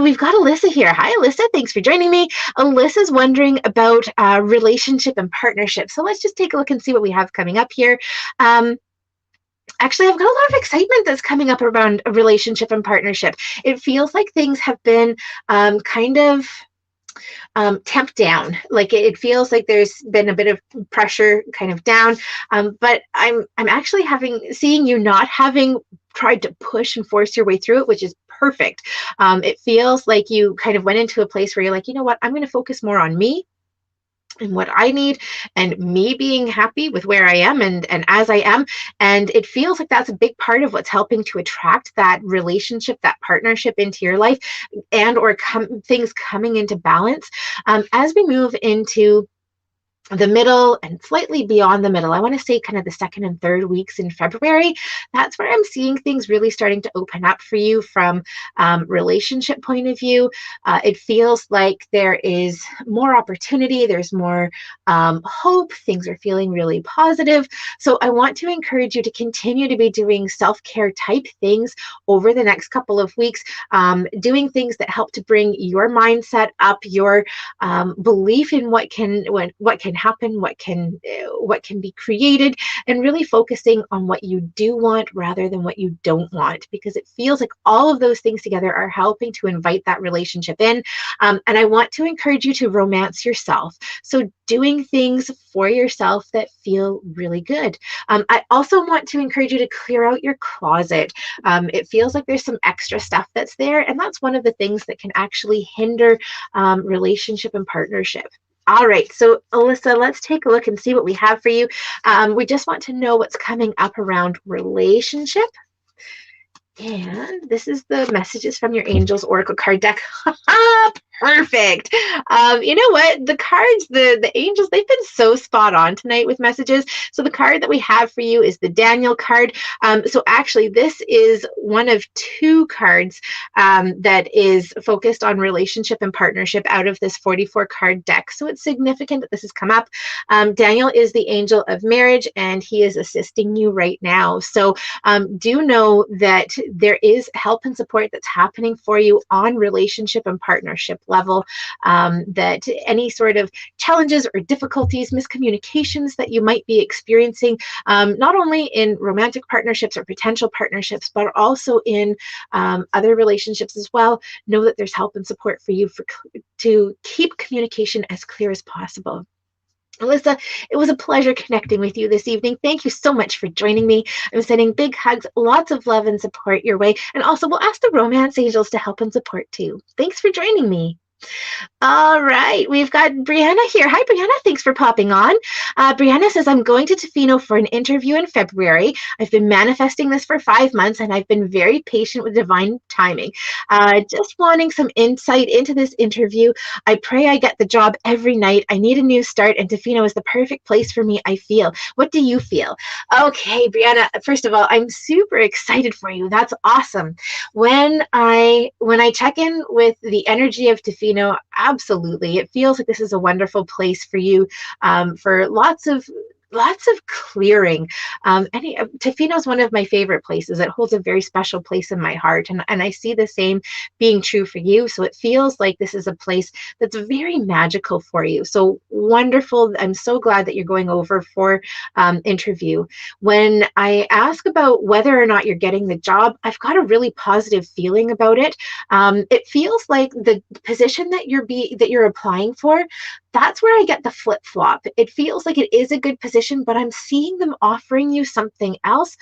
we've got Alyssa here. Hi, Alyssa. Thanks for joining me. Alyssa's wondering about relationship and partnership. So let's just take a look and see what we have coming up here. Actually, I've got a lot of excitement that's coming up around a relationship and partnership. It feels like things have been kind of tamped down. Like it feels like there's been a bit of pressure kind of down. But I'm actually seeing you not having tried to push and force your way through it, which is perfect. It feels like you kind of went into a place where you're like, you know what, I'm going to focus more on me and what I need, and me being happy with where I am and as I am. And it feels like that's a big part of what's helping to attract that relationship, that partnership into your life, and or things coming into balance. As we move into the middle and slightly beyond the middle, I want to say kind of the second and third weeks in February, that's where I'm seeing things really starting to open up for you from relationship point of view. It feels like there is more opportunity, there's more hope, things are feeling really positive. So I want to encourage you to continue to be doing self-care type things over the next couple of weeks, doing things that help to bring your mindset up, your belief in what can happen, what can be created, and really focusing on what you do want rather than what you don't want, because it feels like all of those things together are helping to invite that relationship in. And I want to encourage you to romance yourself. So doing things for yourself that feel really good. I also want to encourage you to clear out your closet. It feels like there's some extra stuff that's there, and that's one of the things that can actually hinder relationship and partnership. All right, so Alyssa, let's take a look and see what we have for you. We just want to know what's coming up around relationship. And this is the messages from your Angels Oracle card deck. Perfect. You know what? The cards, the angels, they've been so spot on tonight with messages. So the card that we have for you is the Daniel card. So actually, this is one of two cards that is focused on relationship and partnership out of this 44 card deck. So it's significant that this has come up. Daniel is the angel of marriage, and he is assisting you right now. So do know that there is help and support that's happening for you on relationship and partnership level, that any sort of challenges or difficulties, miscommunications that you might be experiencing, not only in romantic partnerships or potential partnerships, but also in other relationships as well, know that there's help and support for you to keep communication as clear as possible. Alyssa, it was a pleasure connecting with you this evening. Thank you so much for joining me. I'm sending big hugs, lots of love and support your way. And also, we'll ask the romance angels to help and support too. Thanks for joining me. All right, we've got Brianna here. Hi, Brianna. Thanks for popping on. Brianna says, I'm going to Tofino for an interview in February. I've been manifesting this for 5 months, and I've been very patient with divine timing. Just wanting some insight into this interview. I pray I get the job every night. I need a new start, and Tofino is the perfect place for me, I feel. What do you feel? Okay, Brianna, first of all, I'm super excited for you. That's awesome. When I check in with the energy of Tofino, absolutely, it feels like this is a wonderful place for you, for lots of clearing. Tofino is one of my favorite places. It holds a very special place in my heart, and I see the same being true for you. So it feels like this is a place that's very magical for you. So wonderful. I'm so glad that you're going over for interview. When I ask about whether or not you're getting the job, I've got a really positive feeling about it. It feels like the position that you're applying for, that's where I get the flip-flop. It feels like it is a good position, but I'm seeing them offering you something else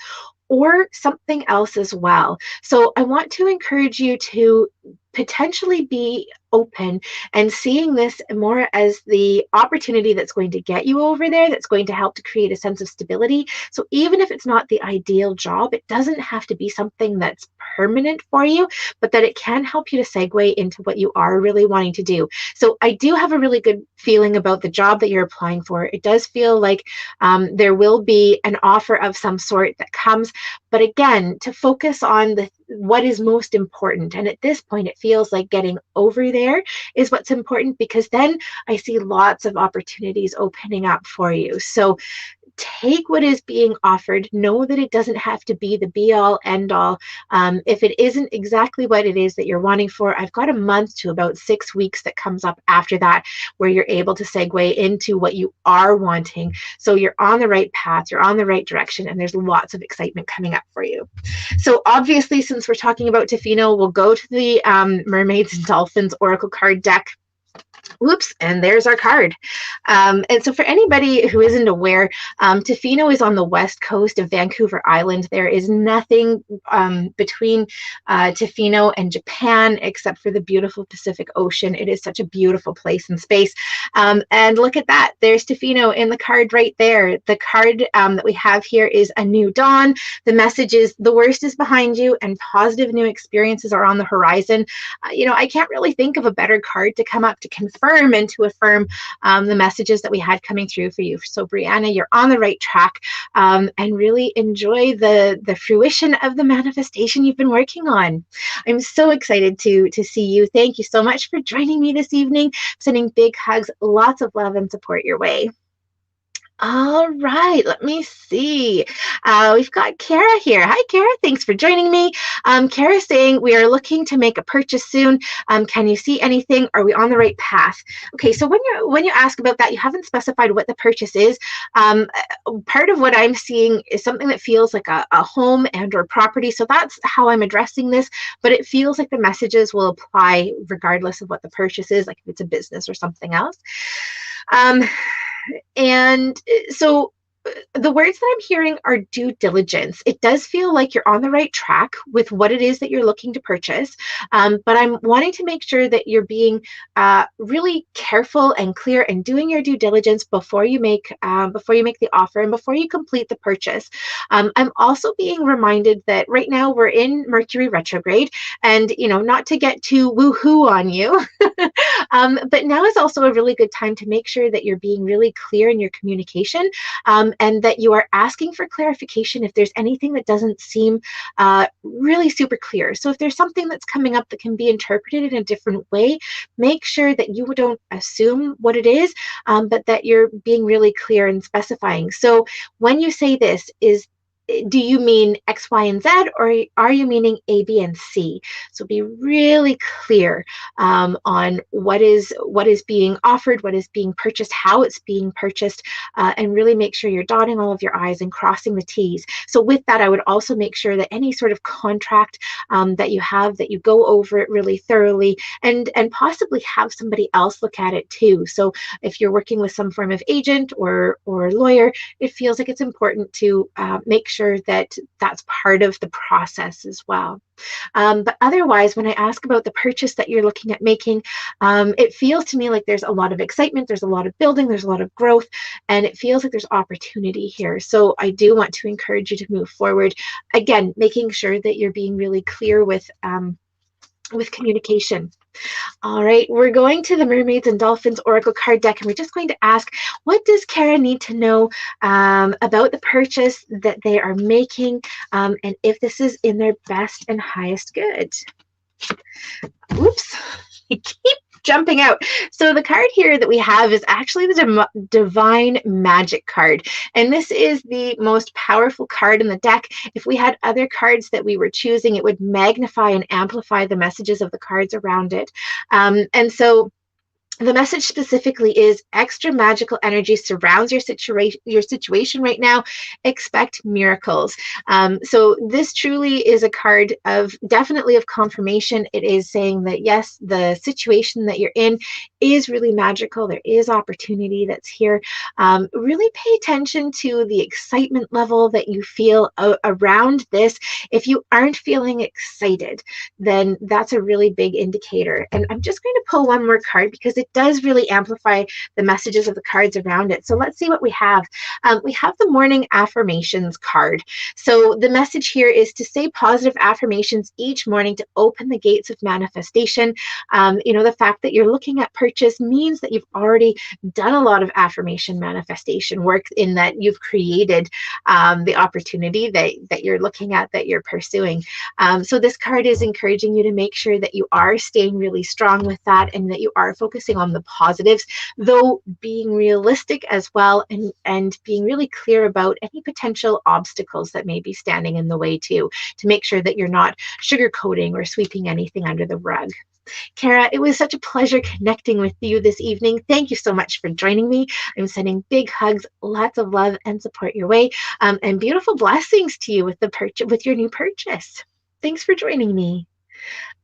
or something else as well. So I want to encourage you to potentially be open and seeing this more as the opportunity that's going to get you over there, that's going to help to create a sense of stability. So even if it's not the ideal job, it doesn't have to be something that's permanent for you, but that it can help you to segue into what you are really wanting to do. So I do have a really good feeling about the job that you're applying for. It does feel like there will be an offer of some sort that comes, but again, to focus on what is most important. And at this point, it feels like getting over there is what's important, because then I see lots of opportunities opening up for you. So take what is being offered. Know that it doesn't have to be the be all end all. If it isn't exactly what it is that you're wanting for, I've got a month to about 6 weeks that comes up after that, where you're able to segue into what you are wanting. So you're on the right path, you're on the right direction, and there's lots of excitement coming up for you. So obviously, since we're talking about Tofino, we'll go to the Mermaids and Dolphins Oracle card deck. Whoops, and there's our card. And so for anybody who isn't aware, Tofino is on the west coast of Vancouver Island. There is nothing between Tofino and Japan except for the beautiful Pacific Ocean. It is such a beautiful place and space. And look at that. There's Tofino in the card right there. The card that we have here is a new dawn. The message is the worst is behind you and positive new experiences are on the horizon. I can't really think of a better card to come up to confirm and to affirm the messages that we had coming through for you. So Brianna, you're on the right track, and really enjoy the fruition of the manifestation you've been working on. I'm so excited to see you. Thank you so much for joining me this evening. Sending big hugs, lots of love and support your way. All right, let me see. We've got Kara here. Hi, Kara. Thanks for joining me. Kara saying we are looking to make a purchase soon. Can you see anything? Are we on the right path? Okay, so when you ask about that, you haven't specified what the purchase is. Part of what I'm seeing is something that feels like a home and or property. So that's how I'm addressing this. But it feels like the messages will apply regardless of what the purchase is, like if it's a business or something else. And so the words that I'm hearing are due diligence. It does feel like you're on the right track with what it is that you're looking to purchase, but I'm wanting to make sure that you're being really careful and clear and doing your due diligence before you make the offer and before you complete the purchase. I'm also being reminded that right now we're in Mercury retrograde, and not to get too woohoo on you, but now is also a really good time to make sure that you're being really clear in your communication, and that you are asking for clarification if there's anything that doesn't seem really super clear. So if there's something that's coming up that can be interpreted in a different way, make sure that you don't assume what it is, but that you're being really clear and specifying. So when you say this, do you mean X, Y, and Z, or are you meaning A, B, and C? So be really clear on what is being offered, what is being purchased, how it's being purchased, and really make sure you're dotting all of your I's and crossing the T's. So with that, I would also make sure that any sort of contract that you have, that you go over it really thoroughly, and possibly have somebody else look at it too. So if you're working with some form of agent or lawyer, it feels like it's important to make sure that that's part of the process as well. But otherwise, when I ask about the purchase that you're looking at making, it feels to me like there's a lot of excitement, there's a lot of building, there's a lot of growth, and it feels like there's opportunity here. So I do want to encourage you to move forward. Again, making sure that you're being really clear with communication. All right, we're going to the Mermaids and Dolphins Oracle card deck, and we're just going to ask, what does Kara need to know about the purchase that they are making, and if this is in their best and highest good? Oops, I keep jumping out. So the card here that we have is actually the Divine Magic card. And this is the most powerful card in the deck. If we had other cards that we were choosing, it would magnify and amplify the messages of the cards around it. And so the message specifically is extra magical energy surrounds your situation right now. Expect miracles. So this truly is a card of definitely of confirmation. It is saying that yes, the situation that you're in is really magical. There is opportunity that's here. Really pay attention to the excitement level that you feel around this. If you aren't feeling excited, then that's a really big indicator. And I'm just going to pull one more card because it does really amplify the messages of the cards around it. So let's see what we have. We have the Morning Affirmations card. So the message here is to say positive affirmations each morning to open the gates of manifestation. The fact that you're looking at purchase means that you've already done a lot of affirmation manifestation work, in that you've created the opportunity that you're looking at, that you're pursuing. So this card is encouraging you to make sure that you are staying really strong with that, and that you are focusing on the positives, though being realistic as well, and being really clear about any potential obstacles that may be standing in the way too, to make sure that you're not sugarcoating or sweeping anything under the rug. Kara, it was such a pleasure connecting with you this evening. Thank you so much for joining me. I'm sending big hugs, lots of love and support your way, and beautiful blessings to you with your new purchase. Thanks for joining me.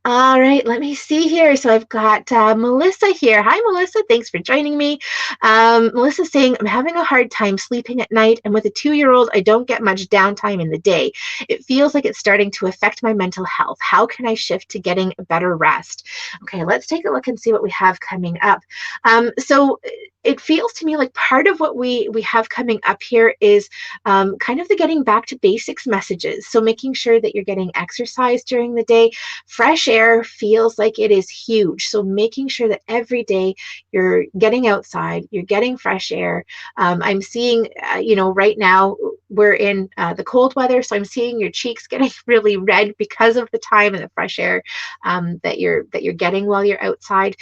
All right, let me see here. So I've got Melissa here. Hi, Melissa. Thanks for joining me. Melissa's saying, I'm having a hard time sleeping at night, and with a 2-year-old, I don't get much downtime in the day. It feels like it's starting to affect my mental health. How can I shift to getting better rest? Okay, let's take a look and see what we have coming up. So it feels to me like part of what we have coming up here is kind of the getting back to basics messages. So making sure that you're getting exercise during the day. Fresh air feels like it is huge. So making sure that every day you're getting outside, you're getting fresh air. I'm seeing, right now we're in the cold weather, so I'm seeing your cheeks getting really red because of the time and the fresh air that you're getting while you're outside.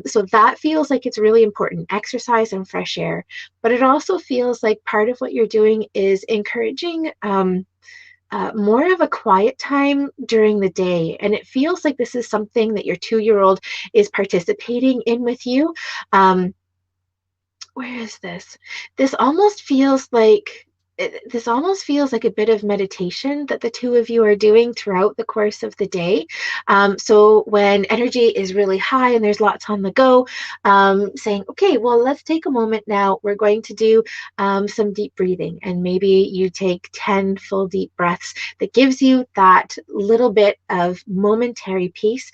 So that feels like it's really important. Exercise and fresh air. But it also feels like part of what you're doing is encouraging more of a quiet time during the day. And it feels like this is something that your 2-year-old is participating in with you. Where is this? This almost feels like this almost feels like a bit of meditation that the two of you are doing throughout the course of the day. So when energy is really high and there's lots on the go, saying, okay, well, let's take a moment now. We're going to do some deep breathing, and maybe you take 10 full deep breaths that gives you that little bit of momentary peace.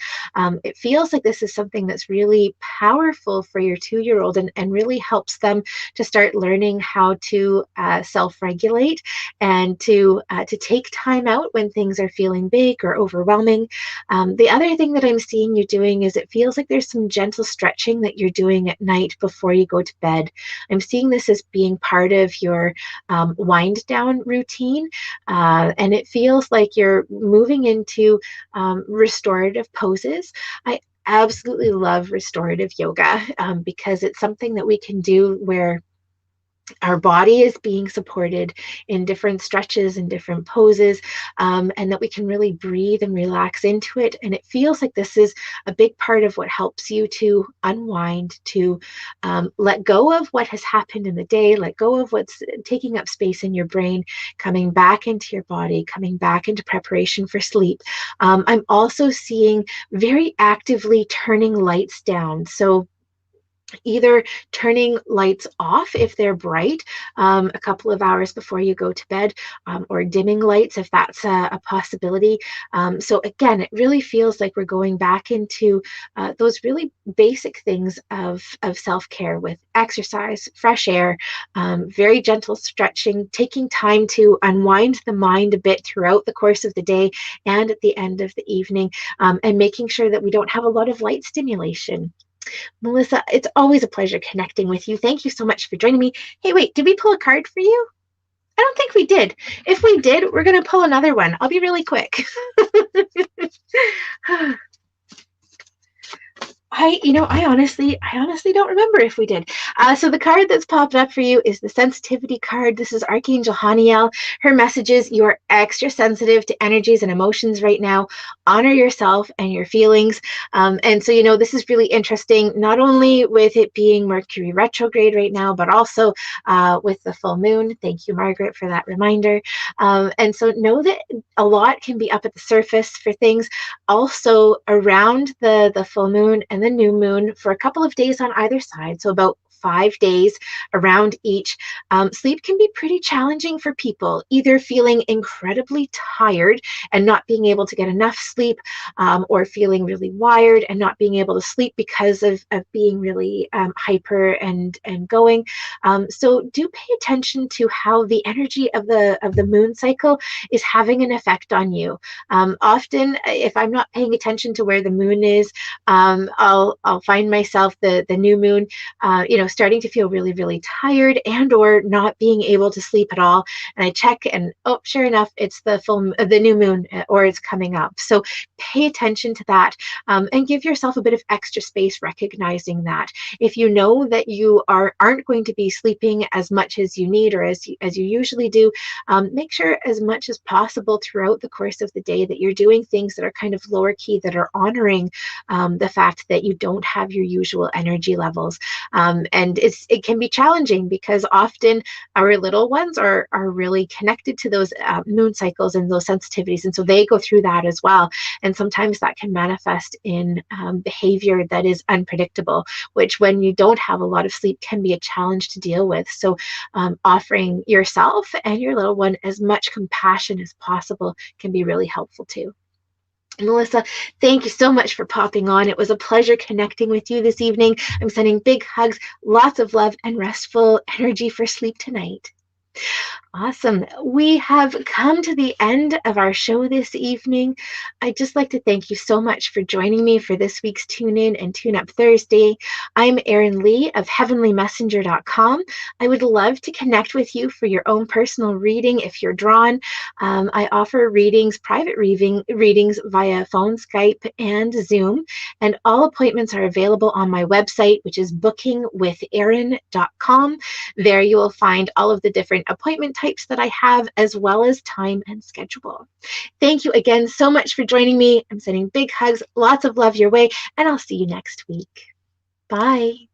It feels like this is something that's really powerful for your 2-year-old, and really helps them to start learning how to self-regulate and to take time out when things are feeling big or overwhelming. The other thing that I'm seeing you doing is it feels like there's some gentle stretching that you're doing at night before you go to bed. I'm seeing this as being part of your wind down routine, and it feels like you're moving into restorative poses. I absolutely love restorative yoga because it's something that we can do where our body is being supported in different stretches and different poses, and that we can really breathe and relax into it. And it feels like this is a big part of what helps you to unwind, to let go of what has happened in the day, let go of what's taking up space in your brain, coming back into your body, coming back into preparation for sleep. I'm also seeing very actively turning lights down. So either turning lights off if they're bright a couple of hours before you go to bed, or dimming lights if that's a possibility. So again, it really feels like we're going back into those really basic things of self-care with exercise, fresh air, very gentle stretching, taking time to unwind the mind a bit throughout the course of the day and at the end of the evening, and making sure that we don't have a lot of light stimulation. Melissa, it's always a pleasure connecting with you. Thank you so much for joining me. Hey, wait, did we pull a card for you? I don't think we did. If we did, we're going to pull another one. I'll be really quick. I honestly don't remember if we did. So the card that's popped up for you is the sensitivity card. This is Archangel Haniel. Her message is you are extra sensitive to energies and emotions right now. Honor yourself and your feelings. And so, this is really interesting, not only with it being Mercury retrograde right now, but also with the full moon. Thank you, Margaret, for that reminder. And so know that a lot can be up at the surface for things. Also around the full moon and the new moon for a couple of days on either side, so about 5 days around each, sleep can be pretty challenging for people, either feeling incredibly tired and not being able to get enough sleep, or feeling really wired and not being able to sleep because of being really hyper and going. So do pay attention to how the energy of the moon cycle is having an effect on you. Often, if I'm not paying attention to where the moon is, I'll find myself the new moon, starting to feel really, really tired and or not being able to sleep at all. And I check, and oh, sure enough, it's the new moon, or it's coming up. So pay attention to that, and give yourself a bit of extra space, recognizing that if you know that you aren't going to be sleeping as much as you need or as you usually do, make sure as much as possible throughout the course of the day that you're doing things that are kind of lower key, that are honoring the fact that you don't have your usual energy levels. And it can be challenging because often our little ones are really connected to those moon cycles and those sensitivities, and so they go through that as well. And sometimes that can manifest in behavior that is unpredictable, which when you don't have a lot of sleep can be a challenge to deal with. So offering yourself and your little one as much compassion as possible can be really helpful too. Melissa, thank you so much for popping on. It was a pleasure connecting with you this evening. I'm sending big hugs, lots of love, and restful energy for sleep tonight. Awesome. We have come to the end of our show this evening. I'd just like to thank you so much for joining me for this week's Tune In and Tune Up Thursday. I'm Erin Lee of heavenlymessenger.com. I would love to connect with you for your own personal reading if you're drawn. I offer private readings via phone, Skype, and Zoom, and all appointments are available on my website, which is bookingwitherin.com. There you will find all of the different appointment types that I have, as well as time and schedule. Thank you again so much for joining me. I'm sending big hugs, lots of love your way, and I'll see you next week. Bye.